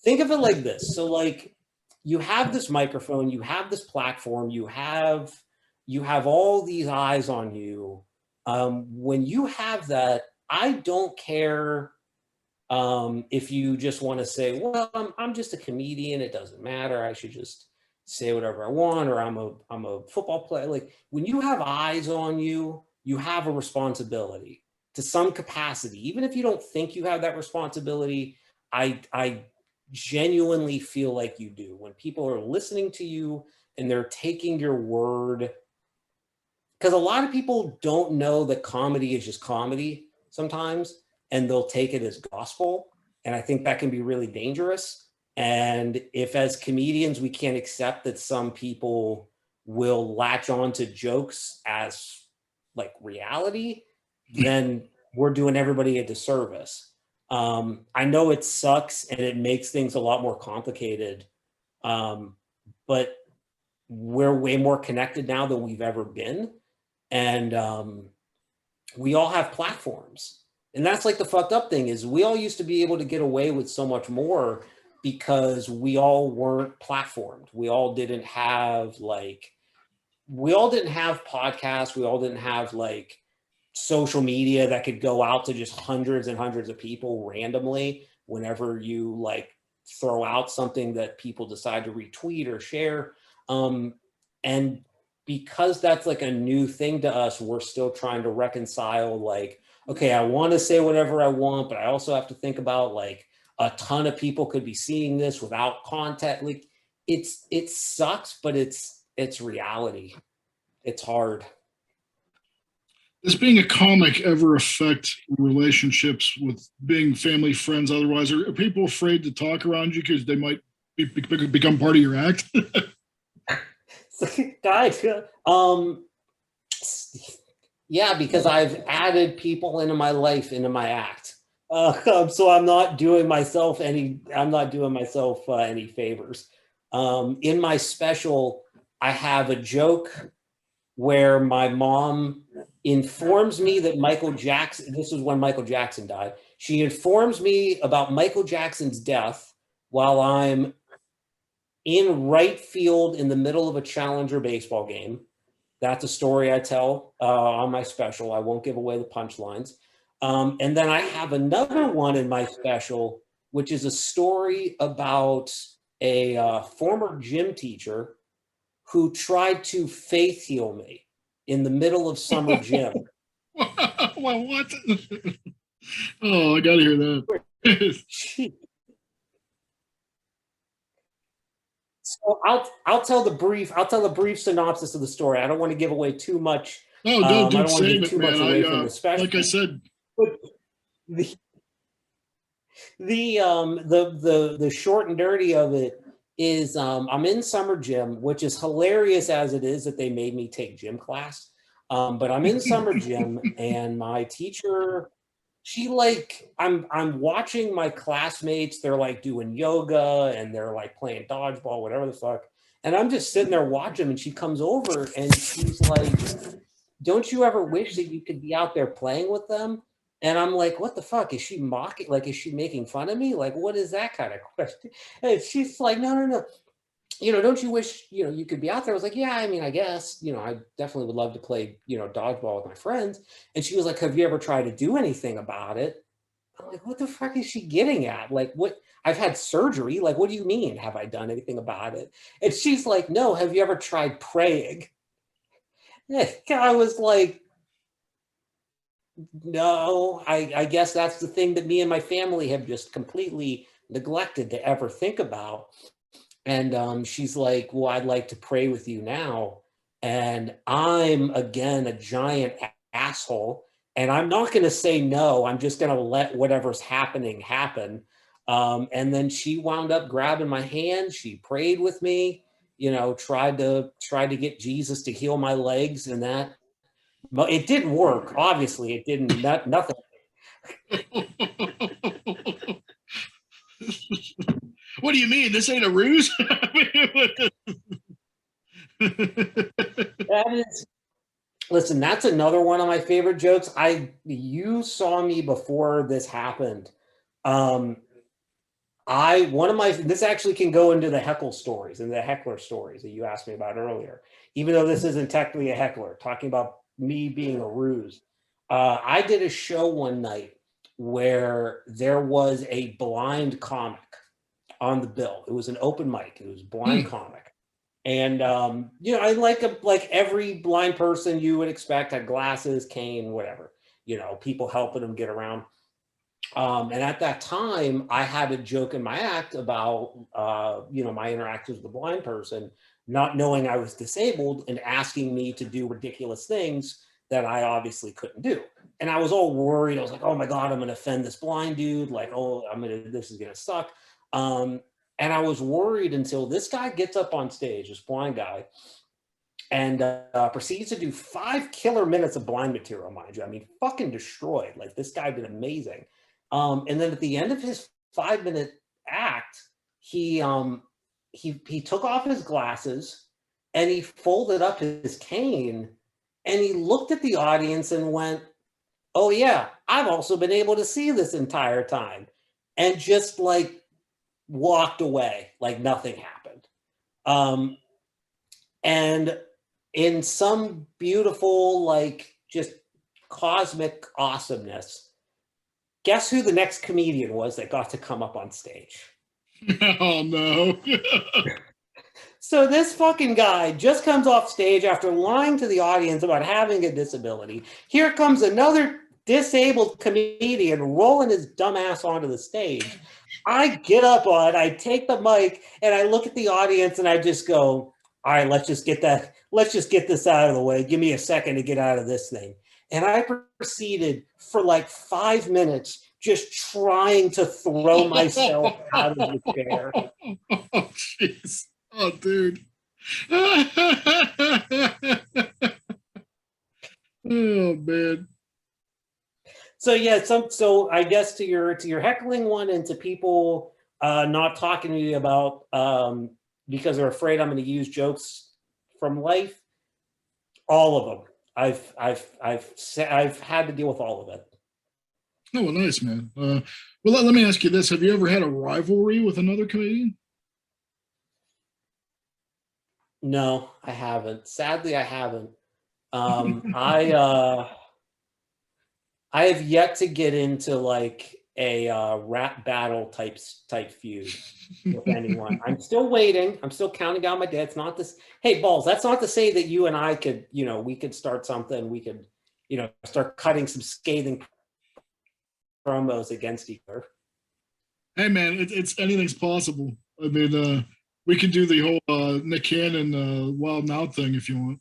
Think of it like this. So like, you have this microphone, you have this platform, you have all these eyes on you. When you have that, I don't care if you just want to say, well, I'm just a comedian, it doesn't matter, I should just say whatever I want, or I'm a football player. Like, when you have eyes on you, you have a responsibility to some capacity. Even if you don't think you have that responsibility, I genuinely feel like you do. When people are listening to you and they're taking your word, because a lot of people don't know that comedy is just comedy sometimes, and they'll take it as gospel. And I think that can be really dangerous. And if as comedians, we can't accept that some people will latch on to jokes as like reality, then we're doing everybody a disservice. I know it sucks and it makes things a lot more complicated, but we're way more connected now than we've ever been. And we all have platforms. And that's like the fucked up thing is we all used to be able to get away with so much more because we all weren't platformed. We all didn't have podcasts. We all didn't have like social media that could go out to just hundreds and hundreds of people randomly whenever you like throw out something that people decide to retweet or share. And because that's like a new thing to us, we're still trying to reconcile like, okay, I want to say whatever I want, but I also have to think about like a ton of people could be seeing this without content. Like it sucks, but it's reality. It's hard. Does being a comic ever affect relationships with being family, friends, otherwise? Are people afraid to talk around you because they might become part of your act? Guys, yeah, because I've added people into my life, into my act. So I'm not doing myself any favors. In my special, I have a joke where my mom informs me that Michael Jackson, this was when Michael Jackson died. She informs me about Michael Jackson's death while I'm in right field in the middle of a Challenger baseball game. That's a story I tell on my special. I won't give away the punchlines. And then I have another one in my special, which is a story about a former gym teacher who tried to faith heal me in the middle of summer gym. Well, what? Oh, I gotta hear that. So I'll tell the brief synopsis of the story. I don't want to give away too much. No, don't save it, man. Like I said, the short and dirty of it is I'm in summer gym, which is hilarious as it is that they made me take gym class. But I'm in summer gym and my teacher, she like, I'm watching my classmates, they're like doing yoga and they're like playing dodgeball, whatever the fuck. And I'm just sitting there watching and she comes over and she's like, don't you ever wish that you could be out there playing with them? And I'm like, what the fuck? Is she mocking? Like, is she making fun of me? Like, what is that kind of question? And she's like, no. Don't you wish, you could be out there? I was like, yeah, I mean, I guess, I definitely would love to play, dodgeball with my friends. And she was like, have you ever tried to do anything about it? I'm like, what the fuck is she getting at? Like, what? I've had surgery. Like, what do you mean? Have I done anything about it? And she's like, no, have you ever tried praying? I was like, no, I guess that's the thing that me and my family have just completely neglected to ever think about. And she's like, well, I'd like to pray with you now. And I'm, again, a giant asshole. And I'm not going to say no. I'm just going to let whatever's happening happen. And then she wound up grabbing my hand. She prayed with me, tried to get Jesus to heal my legs and that. But it didn't work. Obviously, it didn't, nothing. What do you mean? This ain't a ruse? Listen, that's another one of my favorite jokes. You saw me before this happened. This actually can go into the heckle stories and the heckler stories that you asked me about earlier, even though this isn't technically a heckler, talking about me being a ruse. I did a show one night where there was a blind comic on the bill. It was an open mic. It was a blind comic. And, I like every blind person you would expect, had glasses, cane, whatever, people helping them get around. And at that time, I had a joke in my act about, my interactions with the blind person, not knowing I was disabled and asking me to do ridiculous things that I obviously couldn't do. And I was all worried. I was like, oh my God, I'm going to offend this blind dude. Like, oh, this is going to suck. And I was worried until this guy gets up on stage, this blind guy, and proceeds to do 5 killer minutes of blind material, mind you. I mean, fucking destroyed. Like, this guy did amazing. And then at the end of his 5-minute act, he took off his glasses and he folded up his cane and he looked at the audience and went, oh yeah, I've also been able to see this entire time, and just like walked away like nothing happened. And in some beautiful, like, just cosmic awesomeness, guess who the next comedian was that got to come up on stage? Oh no. So this fucking guy just comes off stage after lying to the audience about having a disability. Here comes another disabled comedian rolling his dumb ass onto the stage. I get up on, I take the mic, and I look at the audience and I just go, all right, let's just get this out of the way. Give me a second to get out of this thing. And I proceeded for like 5 minutes just trying to throw myself out of the chair. Oh, jeez. Oh, dude. Oh, man. So yeah, so I guess to your heckling one, and to people not talking to you about because they're afraid I'm going to use jokes from life, all of them. I've had to deal with all of it. Oh, well, nice, man. Well, let me ask you this: have you ever had a rivalry with another comedian? No, I haven't. Sadly, I haven't. I have yet to get into like a rap battle type feud with anyone. I'm still waiting. I'm still counting down my days. It's not this. Hey, Balls, that's not to say that you and I could, we could start something. We could, start cutting some scathing promos against each other. Hey, man, it's anything's possible. I mean, we can do the whole Nick Cannon Wild Now thing if you want.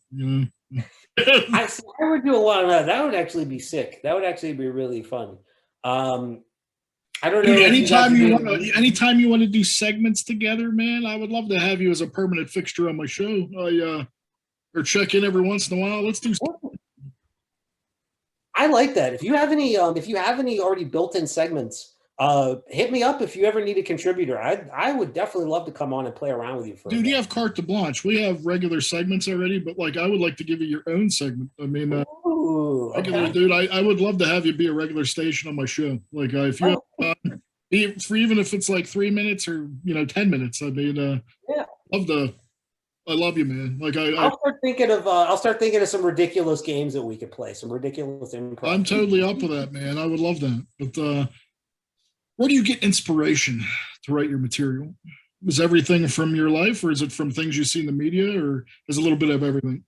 I would do a lot of that. That would actually be sick. That would actually be really fun. I don't know. Anytime you want to do segments together, man, I would love to have you as a permanent fixture on my show. Or check in every once in a while. Let's do something. I like that. If you have any already built-in segments, hit me up if you ever need a contributor. I would definitely love to come on and play around with you. Dude, you have carte blanche. We have regular segments already, but like I would like to give you your own segment. I mean, regular, dude, I would love to have you be a regular station on my show. Like if you have, for even if it's like 3 minutes or 10 minutes. I mean, I love you, man. Like I'll start thinking of some ridiculous games that we could play. Some ridiculous improv. I'm totally up for that, man. I would love that. But where do you get inspiration to write your material? Is everything from your life, or is it from things you see in the media, or is it a little bit of everything?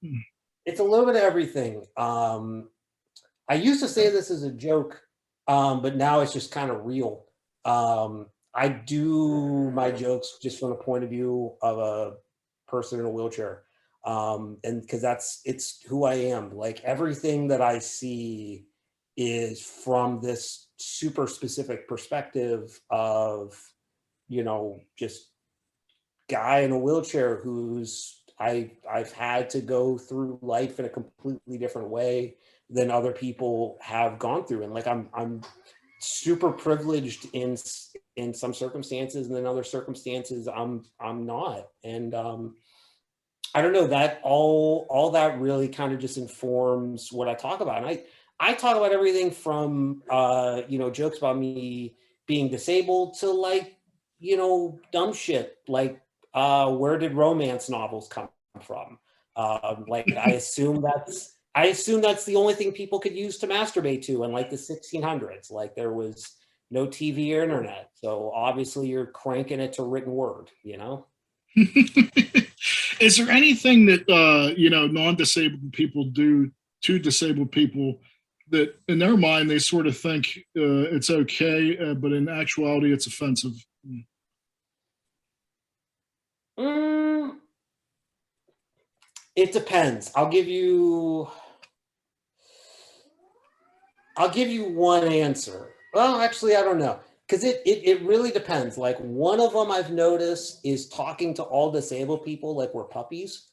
It's a little bit of everything. I used to say this as a joke, but now it's just kind of real. I do my jokes just from the point of view of a person in a wheelchair. And because it's who I am. Like everything that I see is from this super specific perspective of, just guy in a wheelchair who's I've had to go through life in a completely different way than other people have gone through. And like I'm super privileged in some circumstances, and then other circumstances I'm not. And I don't know, that all that really kind of just informs what I talk about. And I talk about everything from jokes about me being disabled to like, dumb shit like where did romance novels come from? Like I assume that's the only thing people could use to masturbate to in like the 1600s. Like there was no TV or internet, so obviously you're cranking it to written word. Is there anything that non-disabled people do to disabled people that in their mind they sort of think it's okay, but in actuality it's offensive? It depends. I'll give you one answer. Well, actually, I don't know. Because it really depends. Like one of them I've noticed is talking to all disabled people like we're puppies.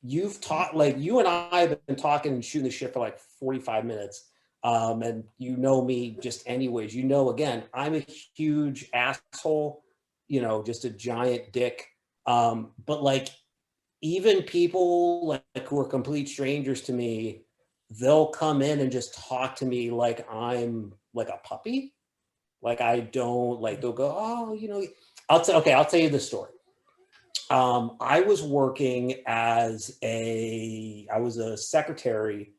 You've taught, like you and I have been talking and shooting the shit for like 45 minutes. And you know me just anyways. Again, I'm a huge asshole, just a giant dick. But like even people like who are complete strangers to me, they'll come in and just talk to me like I'm like a puppy. Like I don't like, they'll go, oh, I'll tell you the story. I was working I was a secretary.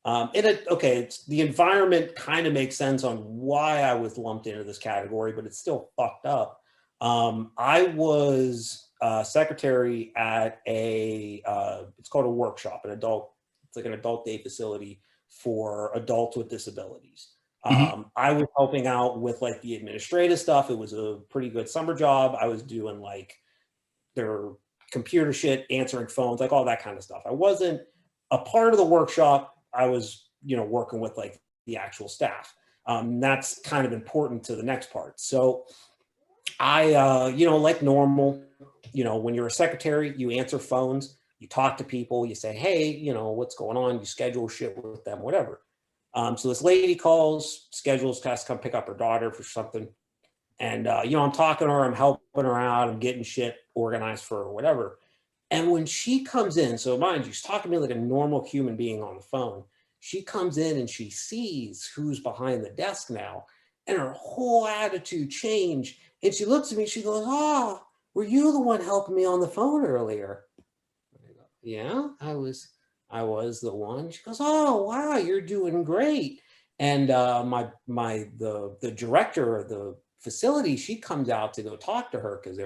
The environment kind of makes sense on why I was lumped into this category, but it's still fucked up. I was secretary at it's called a workshop, it's like an adult day facility for adults with disabilities. I was helping out with like the administrative stuff. It was a pretty good summer job. I was doing like their computer shit, answering phones, like all that kind of stuff. I wasn't a part of the workshop. I was, working with like the actual staff. That's kind of important to the next part. So I, like normal, when you're a secretary, you answer phones, you talk to people, you say, hey, what's going on? You schedule shit with them, whatever. So this lady calls, schedules has to come pick up her daughter for something. And, I'm talking to her, I'm helping her out, I'm getting shit organized for her or whatever. And when she comes in, so mind you, she's talking to me like a normal human being on the phone. She comes in and she sees who's behind the desk now, and her whole attitude changed. And she looks at me, she goes, oh, were you the one helping me on the phone earlier? I go, yeah, I was the one. She goes, oh, wow, you're doing great. And the director of the facility, she comes out to go talk to her because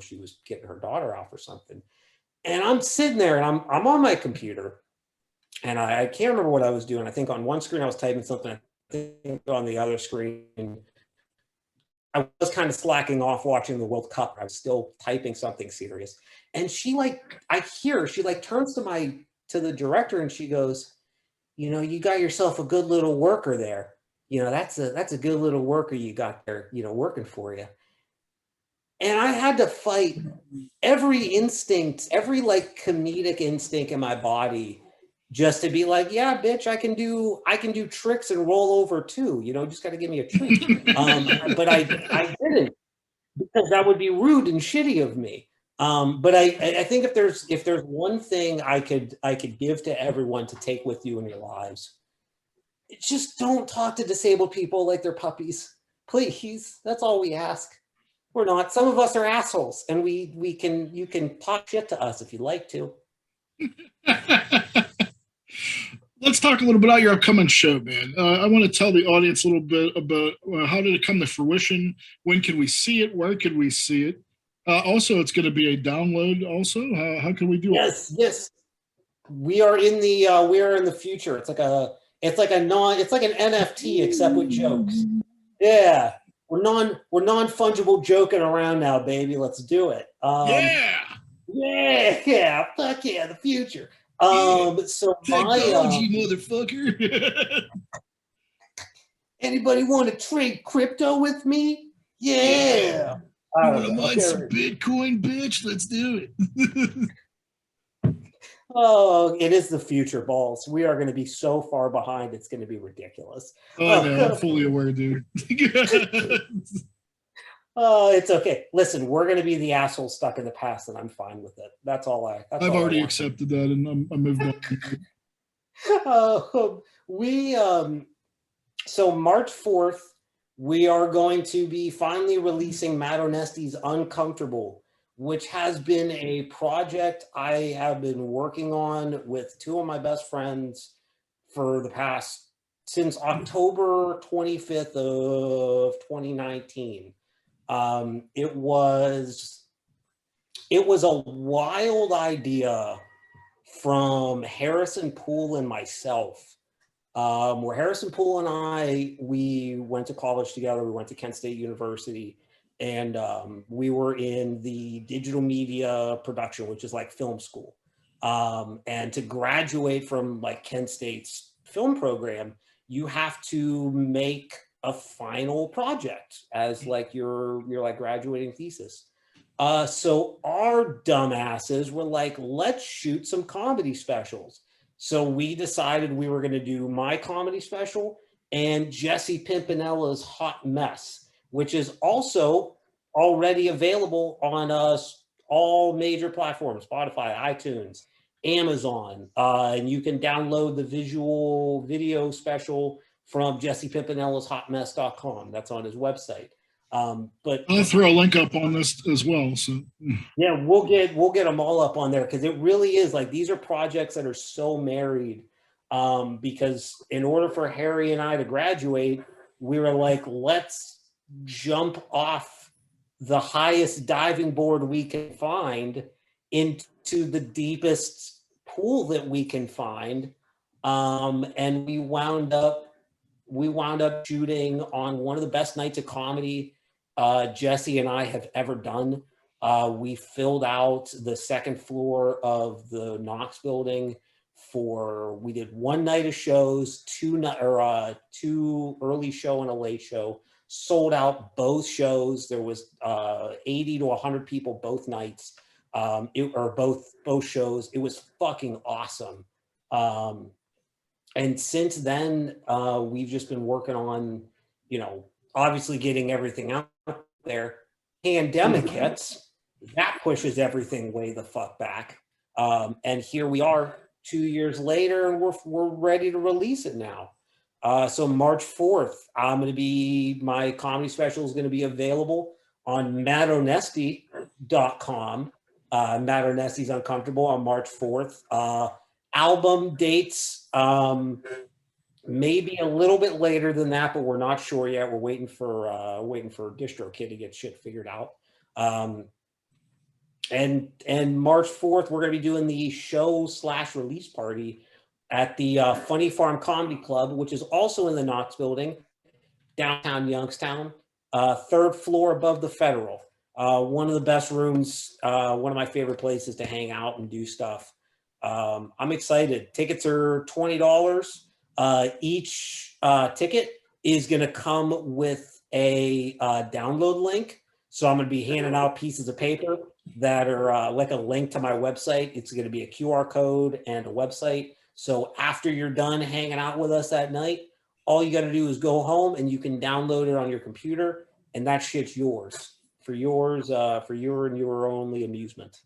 she was getting her daughter out for something. And I'm sitting there and I'm on my computer, and I can't remember what I was doing. I think on one screen I was typing something. I think on the other screen I was kind of slacking off watching the World Cup. I was still typing something serious. And she I hear her, she turns to the director and she goes, you got yourself a good little worker there. That's a good little worker you got there, working for you. And I had to fight every instinct, every comedic instinct in my body just to be like, yeah, bitch, I can do tricks and roll over too. Just got to give me a treat. But I didn't, because that would be rude and shitty of me. But I think if there's one thing I could give to everyone to take with you in your lives, it's just don't talk to disabled people like they're puppies. Please. That's all we ask. We're not. Some of us are assholes, and you can talk shit to us if you like to. Let's talk a little bit about your upcoming show, man. I want to tell the audience a little bit about how did it come to fruition? When can we see it? Where can we see it? Also, it's going to be a download also. How can we do it? Yes. we are in the future. It's like an NFT except with jokes. Yeah, we're non-fungible joking around now, baby. Let's do it. Yeah, fuck yeah, the future. So Technology, motherfucker. anybody want to trade crypto with me? Yeah. You want to mine some Bitcoin, bitch? Let's do it. Oh, it is the future, balls. We are going to be so far behind. It's going to be ridiculous. I know. I'm fully aware, dude. Oh, it's okay. Listen, we're going to be the assholes stuck in the past, and I'm fine with it. That's all I. I've already accepted that, and I'm moved on. So March 4th, we are going to be finally releasing Nesti's Uncomfortable, which has been a project I have been working on with two of my best friends for the past, since October 25th of 2019. It was a wild idea from Harrison Poole and myself, where Harrison Poole and we went to college together. We went to Kent State University, and we were in the digital media production, which is like film school. And to graduate from like Kent State's film program, you have to make a final project as like your like graduating thesis. So our dumbasses were like, let's shoot some comedy specials. So we decided we were going to do my comedy special and Jesse Pimpinella's Hot Mess, which is also already available on all major platforms: Spotify, iTunes, Amazon, and you can download the visual video special from JessePimpinella's.hotmess.com. That's on his website. But I'll throw a link up on this as well. So yeah, we'll get them all up on there, because it really is like, these are projects that are so married. Because in order for Harry and I to graduate, we were like, let's jump off the highest diving board we can find into the deepest pool that we can find. And we wound up shooting on one of the best nights of comedy Jesse and I have ever done. We filled out the second floor of the Knox building we did one night of shows, two early show and a late show, sold out both shows. There was 80 to 100 people both nights, both shows. It was fucking awesome. And since then, we've just been working on, obviously getting everything out there. Pandemic hits, that pushes everything way the fuck back. And here we are 2 years later, and we're ready to release it now. So March 4th, my comedy special is going to be available on MattO'Nesti.com. Matt O'Nesti's Uncomfortable on March 4th. Album dates, maybe a little bit later than that, but we're not sure yet. We're waiting for DistroKid to get shit figured out. And March 4th, we're going to be doing the show/release party at the Funny Farm Comedy Club, which is also in the Knox building, downtown Youngstown, third floor above the Federal. One of the best rooms, one of my favorite places to hang out and do stuff. I'm excited. Tickets are $20. Each ticket is going to come with a download link. So I'm going to be handing out pieces of paper that are like a link to my website. It's going to be a QR code and a website. So after you're done hanging out with us that night, all you got to do is go home and you can download it on your computer, and that shit's yours for your and your only amusement.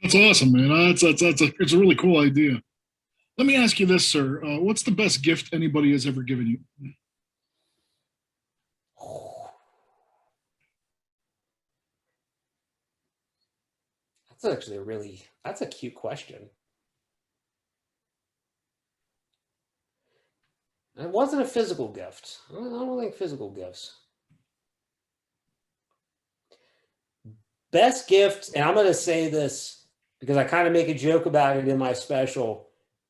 That's awesome, man. It's a really cool idea. Let me ask you this, sir. What's the best gift anybody has ever given you? That's actually that's a cute question. It wasn't a physical gift. I don't think physical gifts. Best gift, and I'm going to say this because I kind of make a joke about it in my special,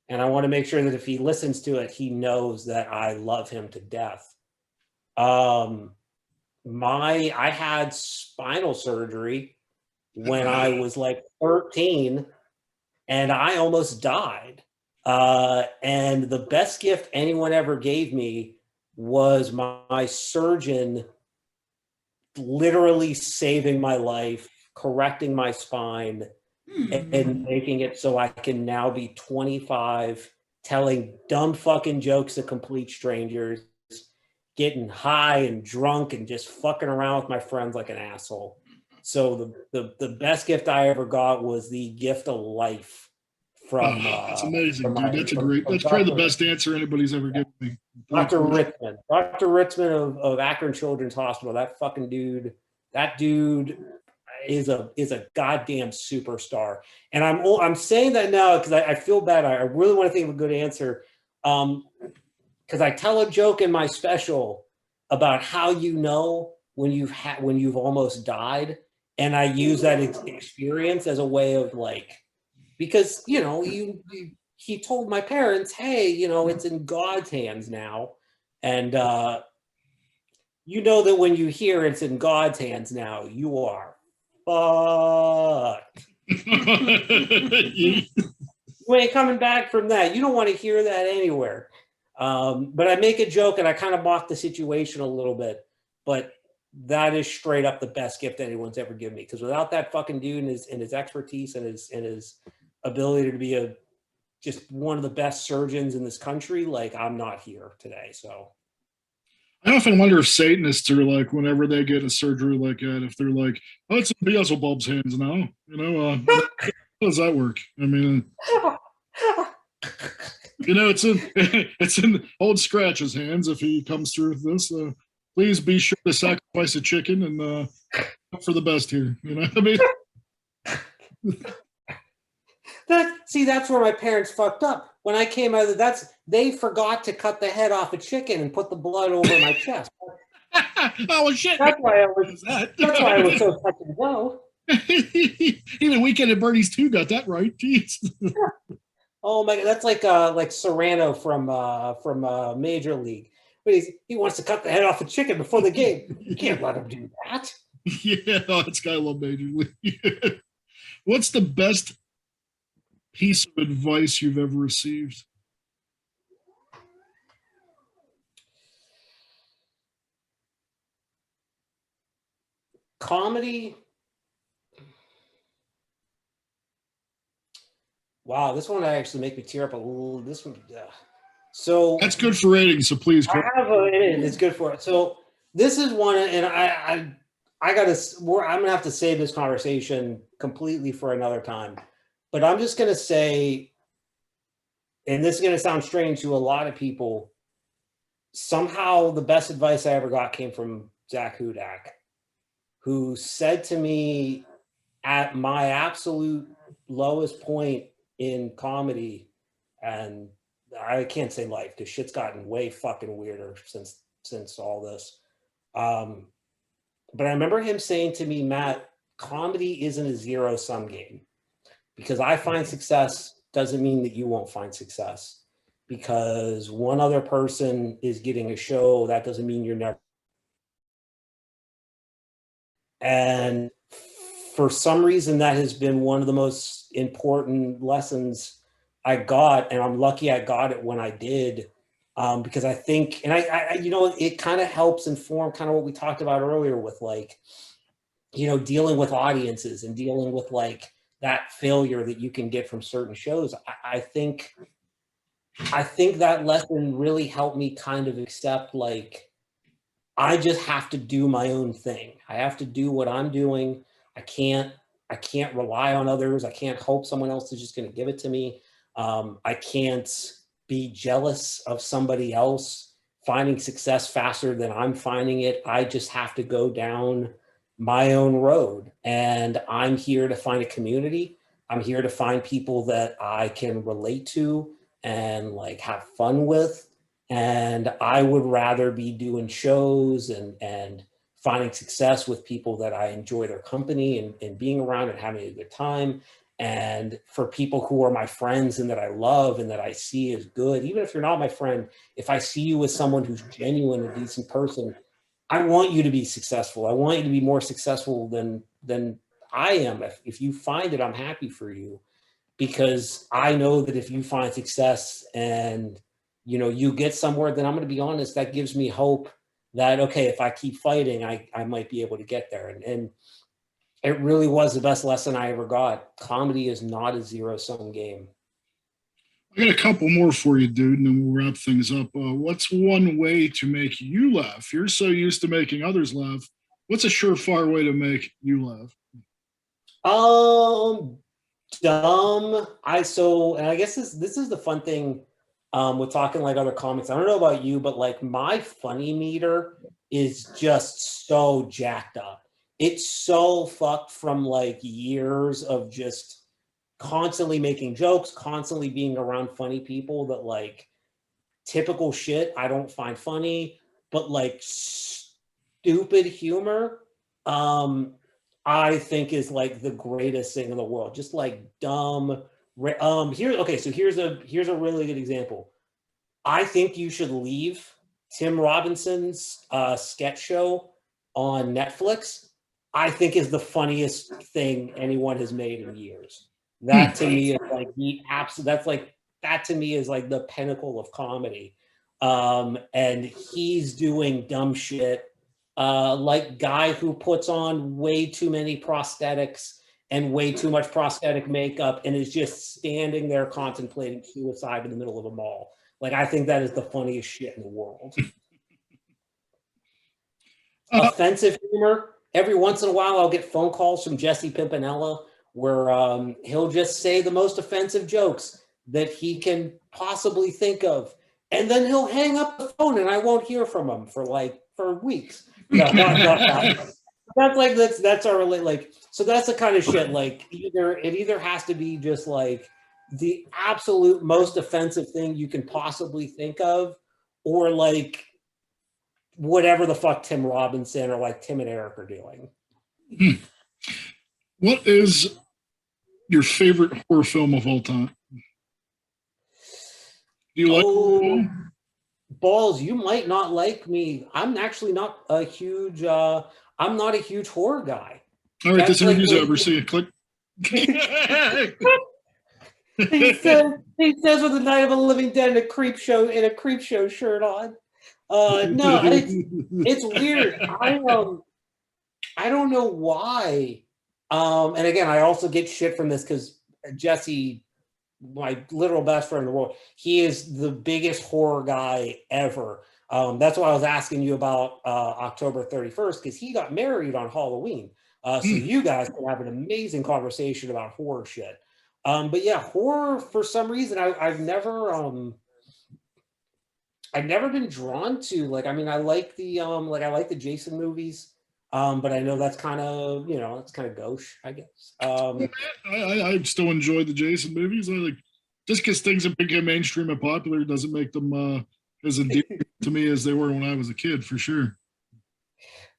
and I want to make sure that if he listens to it, he knows that I love him to death. I had spinal surgery when I was like 13, and I almost died. And the best gift anyone ever gave me was my surgeon literally saving my life, correcting my spine, and making it so I can now be 25, telling dumb fucking jokes to complete strangers, getting high and drunk and just fucking around with my friends like an asshole. So the best gift I ever got was the gift of life from that's amazing, from dude. That's probably the best answer anybody's ever given me. Dr. Ritzman of Akron Children's Hospital. That dude is a goddamn superstar. And I'm saying that now because I feel bad. I really want to think of a good answer. Because I tell a joke in my special about how you know when you've almost died, and I use that experience as a way of like, because he told my parents, hey, it's in God's hands now, and you know that when you hear it's in God's hands now, you are fucked. You ain't coming back from that. You don't want to hear that anywhere. But I make a joke and I kind of mock the situation a little bit, but that is straight up the best gift anyone's ever given me. Because without that fucking dude and his expertise and his ability to be just one of the best surgeons in this country, like I'm not here today. So I often wonder if Satanists are like, whenever they get a surgery like that, if they're like, oh, it's in Beelzebub's hands now. How does that work? I mean, it's in Old Scratch's hands if he comes through with this. Please be sure to sacrifice a chicken and hope for the best here. I mean, that's where my parents fucked up. When I came out of they forgot to cut the head off a chicken and put the blood over my chest. Oh shit! That's why I was so touch and go. Even Weekend at Bernie's 2 got that right. Jeez. Oh my God, that's like Serrano from Major League. But he wants to cut the head off a chicken before the game. You can't let him do that. Yeah, that's guy I love Major League. What's the best piece of advice you've ever received? Comedy. Wow, this one actually make me tear up a little. This one, so that's good for ratings. So please, it's good for it. So this is one, and I'm gonna have to save this conversation completely for another time. But I'm just gonna say, and this is gonna sound strange to a lot of people. Somehow, the best advice I ever got came from Zach Hudak, who said to me at my absolute lowest point in comedy, and I can't say life because shit's gotten way fucking weirder since all this. But I remember him saying to me, Matt, comedy isn't a zero-sum game. Because I find success doesn't mean that you won't find success. Because one other person is getting a show, that doesn't mean you're never. And for some reason, that has been one of the most important lessons I got, and I'm lucky I got it when I did, because I think, and I it kind of helps inform kind of what we talked about earlier with like, dealing with audiences and dealing with like that failure that you can get from certain shows. I think that lesson really helped me kind of accept like, I just have to do my own thing. I have to do what I'm doing. I can't rely on others. I can't hope someone else is just going to give it to me. I can't be jealous of somebody else finding success faster than I'm finding it. I just have to go down my own road. And I'm here to find a community. I'm here to find people that I can relate to and like have fun with. And I would rather be doing shows and finding success with people that I enjoy their company and being around and having a good time. And for people who are my friends and that I love and that I see as good, even if you're not my friend, if I see you as someone who's genuine, a decent person, I want you to be successful. I want you to be more successful than I am. If you find it, I'm happy for you, because I know that if you find success and you get somewhere, then I'm going to be honest, that gives me hope that, okay, if I keep fighting, I might be able to get there. And it really was the best lesson I ever got. Comedy is not a zero-sum game. I got a couple more for you, dude, and then we'll wrap things up. What's one way to make you laugh? You're so used to making others laugh. What's a surefire way to make you laugh? Dumb. And I guess this is the fun thing with talking like other comics. I don't know about you, but like my funny meter is just so jacked up. It's so fucked from like years of just constantly making jokes, constantly being around funny people, that like typical shit I don't find funny, but like stupid humor, I think is like the greatest thing in the world. Just like dumb. So here's a really good example. I think you should leave Tim Robinson's sketch show on Netflix. I think is the funniest thing anyone has made in years. That to me is like the absolute. That to me is like the pinnacle of comedy. And he's doing dumb shit, like guy who puts on way too many prosthetics and way too much prosthetic makeup and is just standing there contemplating suicide in the middle of a mall. Like, I think that is the funniest shit in the world. Offensive humor. Every once in a while, I'll get phone calls from Jesse Pimpinella where he'll just say the most offensive jokes that he can possibly think of. And then he'll hang up the phone and I won't hear from him for weeks. No, that's our like, so that's the kind of shit, like it either has to be just like the absolute most offensive thing you can possibly think of, or like whatever the fuck Tim Robinson or like Tim and Eric are doing. What is your favorite horror film of all time? Do you like Balls, you might not like me. I'm actually not a huge I'm not a huge horror guy. All right, this interview's over. See you. Click. He says with the Night of the Living Dead in a creep show shirt on. No, it's weird. I don't know why. And again, I also get shit from this because Jesse, my literal best friend in the world, he is the biggest horror guy ever. That's why I was asking you about October 31st, because he got married on Halloween. So you guys can have an amazing conversation about horror shit. But yeah, horror, for some reason, I've never been drawn to. Like, I mean, I like the Jason movies. But I know that's kind of, it's kind of gauche, I guess. I still enjoy the Jason movies. I like, just because things have become mainstream and popular doesn't make them as endearing to me as they were when I was a kid, for sure.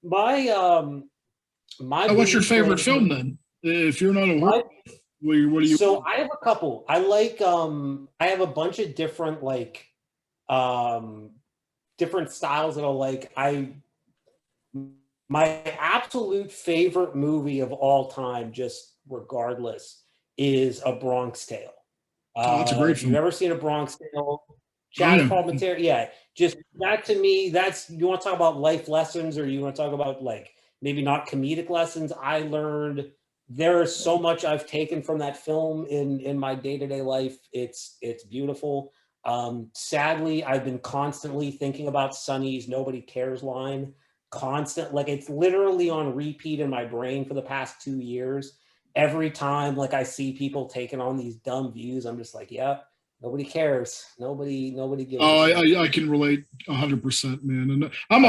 What's your favorite film then? If you're not a horror, what do you? So I have a couple. I like I have a bunch of different different styles that I like. My absolute favorite movie of all time, just regardless, is A Bronx Tale. That's a great film. You've ever seen A Bronx Tale? Chad Palminteri, yeah. Just that to me, you want to talk about life lessons, or you want to talk about like maybe not comedic lessons. I learned there is so much I've taken from that film in my day-to-day life. It's beautiful. Sadly, I've been constantly thinking about Sonny's "Nobody Cares" line. It's literally on repeat in my brain for the past 2 years. Every time I see people taking on these dumb views, I'm just like, yeah, nobody cares. Nobody gives. I can relate 100%, man. And I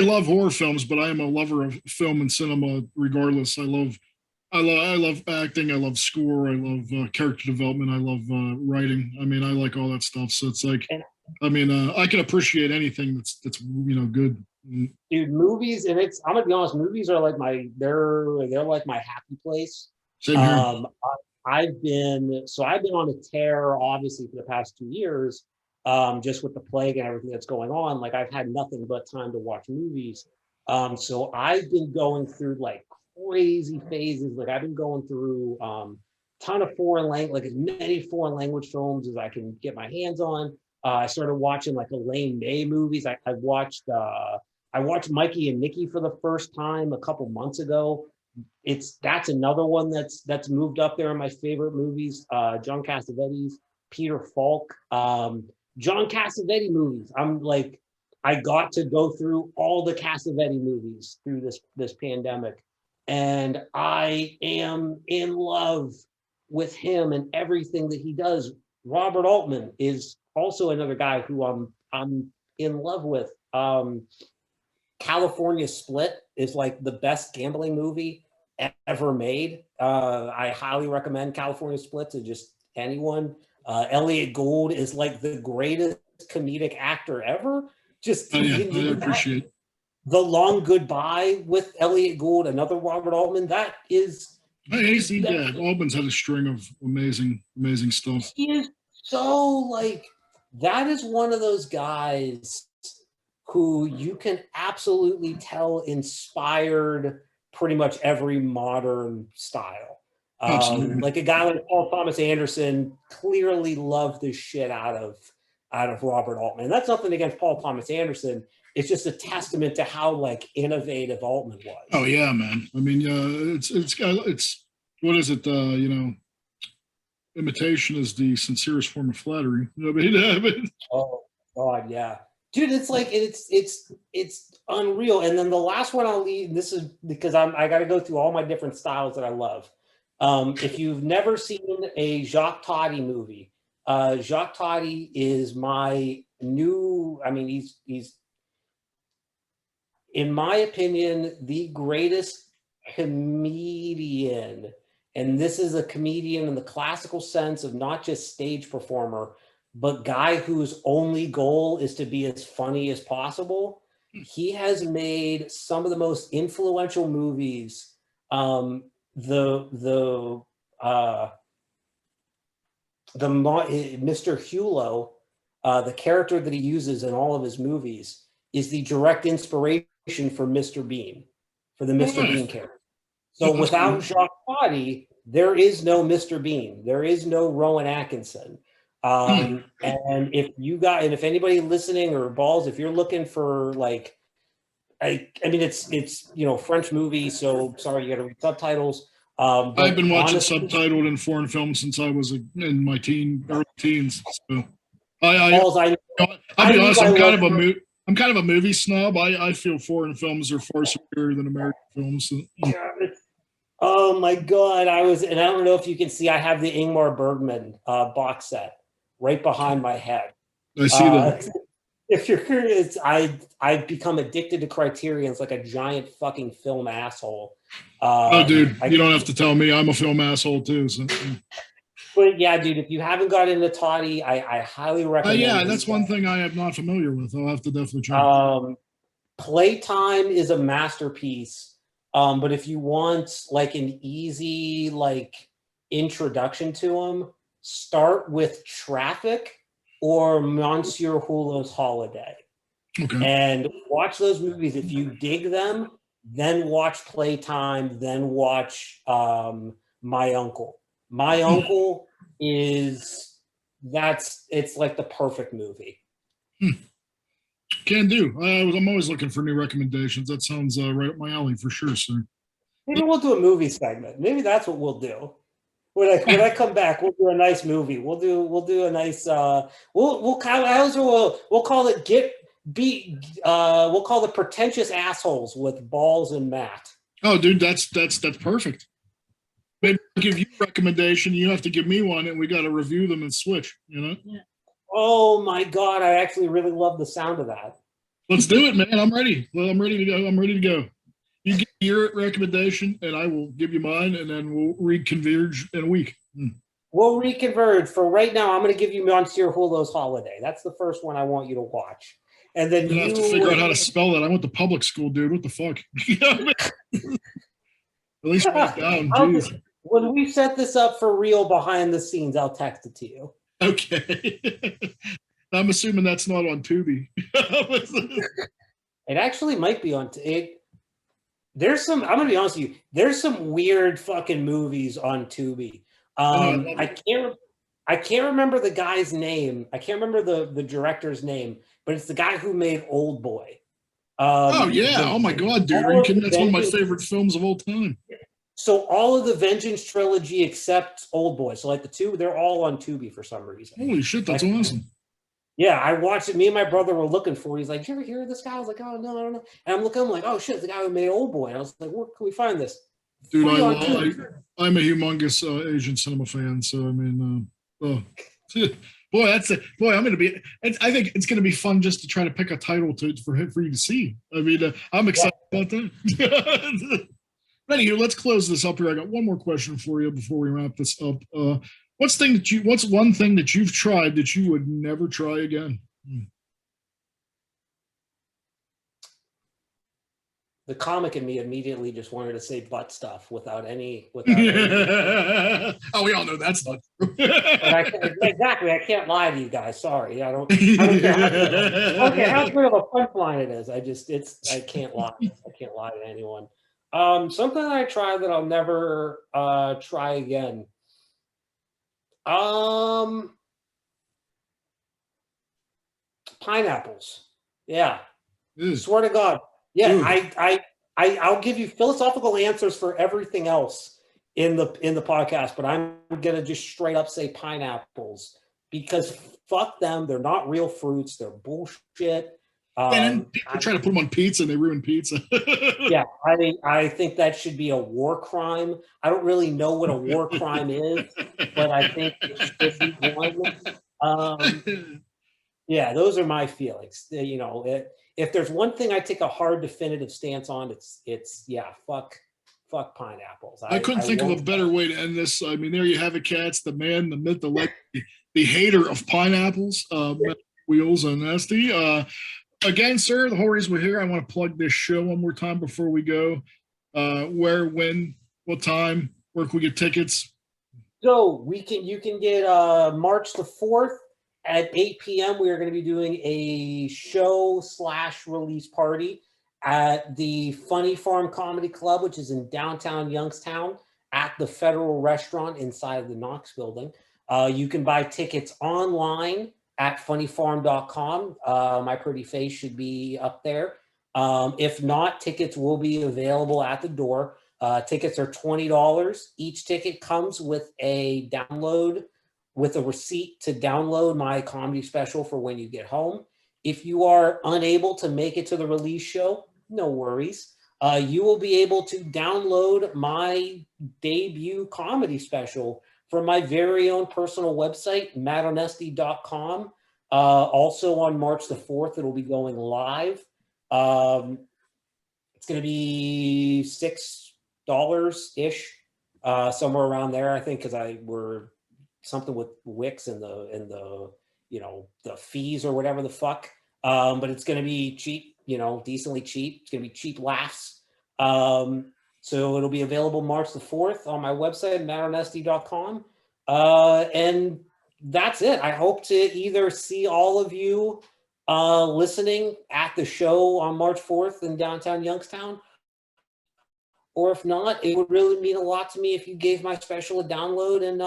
love horror films, but I am a lover of film and cinema regardless. I love acting. I love score. I love character development. I love writing. I mean, I like all that stuff. So it's like, I can appreciate anything that's good. Dude, movies, and I'm gonna be honest, movies are like they're like my happy place. Same here. I've been on a tear, obviously, for the past 2 years, just with the plague and everything that's going on. Like, I've had nothing but time to watch movies. So I've been going through like crazy phases. Like, I've been going through ton of foreign language, like as many foreign language films as I can get my hands on. I started watching like Elaine May movies. I watched Mikey and Nikki for the first time a couple months ago. That's another one that's moved up there in my favorite movies. John Cassavetes, Peter Falk, John Cassavetes movies. I got to go through all the Cassavetes movies through this pandemic, and I am in love with him and everything that he does. Robert Altman is also another guy who I'm in love with. California Split is like the best gambling movie ever made. I highly recommend California Split to just anyone. Elliot Gould is like the greatest comedic actor ever. Just I appreciate The Long Goodbye with Elliot Gould, another Robert Altman. That is. Altman's had a string of amazing stuff. He is so like, that is one of those guys who you can absolutely tell inspired pretty much every modern style. Like a guy like Paul Thomas Anderson clearly loved the shit out of Robert Altman. And that's nothing against Paul Thomas Anderson. It's just a testament to how like innovative Altman was. Oh yeah, man. I mean, it's what is it? Imitation is the sincerest form of flattery. Oh God, yeah, dude. It's like it's unreal. And then the last one I'll leave. This is because I got to go through all my different styles that I love. If you've never seen a Jacques Tati movie, Jacques Tati is my new. I mean, he's in my opinion the greatest comedian. And this is a comedian in the classical sense of not just stage performer, but guy whose only goal is to be as funny as possible. He has made some of the most influential movies. Mr. Hulot, the character that he uses in all of his movies, is the direct inspiration for Mr. Bean, for the Mr. Bean character. So without Jacques Tati, there is no Mr. Bean. There is no Rowan Atkinson. And if anybody listening or balls, if you're looking for like, I mean, it's French movie, so sorry, you got to read subtitles. I've been watching subtitled in foreign films since I was in my early teens. So I'll be honest, I'm kind of a movie snob. I feel foreign films are far superior than American films. Oh my God. I don't know if you can see, I have the Ingmar Bergman box set right behind my head. I see that. If you're curious, I've become addicted to Criterion's like a giant fucking film asshole. Dude, you don't have to tell me. I'm a film asshole too. So. But yeah, dude, if you haven't got into Toddy, I highly recommend. Yeah, that's one thing I am not familiar with. I'll have to definitely try. Playtime is a masterpiece. But if you want like an easy like introduction to him, start with Traffic or Monsieur Hulot's Holiday. Okay. And watch those movies. If you dig them, then watch Playtime, then watch My Uncle. My Uncle it's like the perfect movie. Can do. I'm always looking for new recommendations. That sounds right up my alley for sure, sir. Maybe we'll do a movie segment. Maybe that's what we'll do. When I come back, we'll do a nice movie. We'll do a nice. We'll call it we'll call it Pretentious Assholes with Balls and Matt. Oh, dude, that's perfect. Maybe I'll give you a recommendation. You have to give me one, and we got to review them and switch. You know. Yeah. Oh my God! I actually really love the sound of that. Let's do it, man. I'm ready. Well, I'm ready to go. You give your recommendation, and I will give you mine, and then we'll reconverge in a week. We'll reconverge. For right now, I'm going to give you Monsieur Hulot's Holiday. That's the first one I want you to watch. And then you have to figure out how to spell that. I went to public school, dude. What the fuck? At least write it down. Jeez. When we set this up for real behind the scenes, I'll text it to you. Okay. I'm assuming that's not on Tubi. It actually might be on it. There's some. I'm gonna be honest with you. There's some weird fucking movies on Tubi. I can't remember the guy's name. I can't remember the director's name, but it's the guy who made Old Boy. Oh yeah! Oh my God, dude! Are you kidding? That's one of my favorite films of all time. So all of the Vengeance trilogy except Old Boy. So like the two, they're all on Tubi for some reason. Holy shit, that's awesome. Yeah, I watched it. Me and my brother were looking for it. He's like, "Did you ever hear of this guy?" I was like, "Oh no, I don't know." And I'm looking, I'm like, "Oh shit, the guy who made Old Boy." And I was like, "Where can we find this?" Dude, I'm a humongous Asian cinema fan. So I mean, boy, that's it. Boy, I'm gonna be. I think it's gonna be fun just to try to pick a title for you to see. I mean, I'm excited about that. Anywho, let's close this up here. I got one more question for you before we wrap this up. What's one thing that you've tried that you would never try again? The comic in me immediately just wanted to say butt stuff without any. Oh, we all know that's not true. Exactly. I can't lie to you guys. Sorry. I don't care how good of a punchline it is. I can't lie. I can't lie to anyone. Something I tried that I'll never try again. Pineapples. Yeah. Swear to God. Yeah, I'll give you philosophical answers for everything else in the podcast, but I'm gonna just straight up say pineapples because fuck them. They're not real fruits. They're bullshit. And people try to put them on pizza and they ruin pizza. Yeah, I think that should be a war crime. I don't really know what a war crime is, but I think it should be one. Yeah, those are my feelings. You know, if there's one thing I take a hard definitive stance on, it's fuck pineappals. I couldn't think of a better way to end this. I mean, there you have it, cats. The man, the myth, the legend, the hater of pineapples, Wheels and Nesti. Again, sir, the whole reason we're here, I want to plug this show one more time before we go. Where, when, what time, where can we get tickets? So you can get March the 4th at 8 p.m. We are going to be doing a show / release party at the Funny Farm Comedy Club, which is in downtown Youngstown at the Federal Restaurant inside of the Knox building. You can buy tickets online at funnyfarm.com. My pretty face should be up there. If not, tickets will be available at the door. Tickets are $20. Each ticket comes with a download, with a receipt to download my comedy special for when you get home. If you are unable to make it to the release show, no worries. You will be able to download my debut comedy special from my very own personal website, mattonesti.com. Also on March the 4th, it'll be going live. It's going to be $6-ish, somewhere around there, I think, because we're something with Wix and the the fees or whatever the fuck. But it's going to be cheap, decently cheap. It's going to be cheap laughs. So it'll be available March the 4th on my website, mattonesti.com. And that's it. I hope to either see all of you listening at the show on March 4th in downtown Youngstown, or if not, it would really mean a lot to me if you gave my special a download and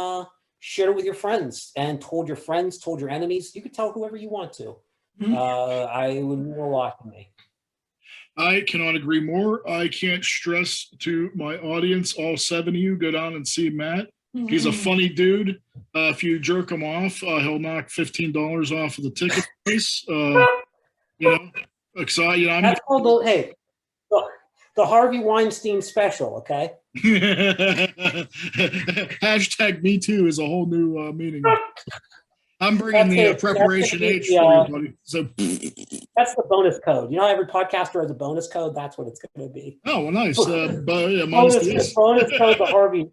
shared it with your friends and told your friends, told your enemies. You could tell whoever you want to. It would mean a lot to me. I cannot agree more. I can't stress to my audience, all 7 of you, go down and see Matt. He's a funny dude. If you jerk him off, he'll knock $15 off of the ticket price. That's called the Harvey Weinstein special, okay? Hashtag me too is a whole new meaning. I'm bringing the preparation H for you, buddy. So that's the bonus code. You know, every podcaster has a bonus code. That's what it's going to be. Oh, well, nice. Bonus code the Harvey.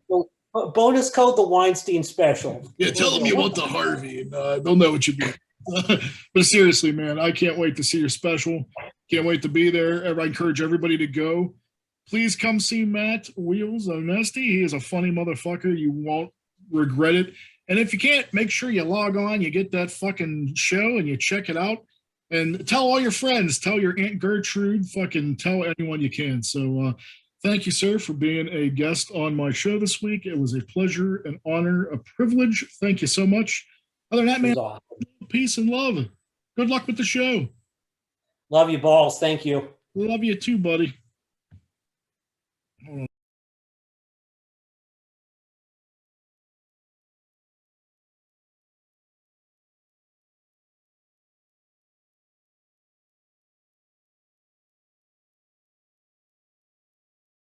Bonus code the Weinstein special. Yeah, tell them you want the Harvey, and they'll know what you mean. But seriously, man, I can't wait to see your special. Can't wait to be there. I encourage everybody to go please come see Matt Wheels of Nesti. He is a funny motherfucker. You won't regret it. And if you can't, make sure you log on, you get that fucking show and you check it out. And tell all your friends, tell your Aunt Gertrude, fucking tell anyone you can. So thank you, sir, for being a guest on my show this week. It was a pleasure, an honor, a privilege. Thank you so much. Other than that, man, Awesome. peace and love. Good luck with the show. Love you, balls. Thank you. Love you too, buddy.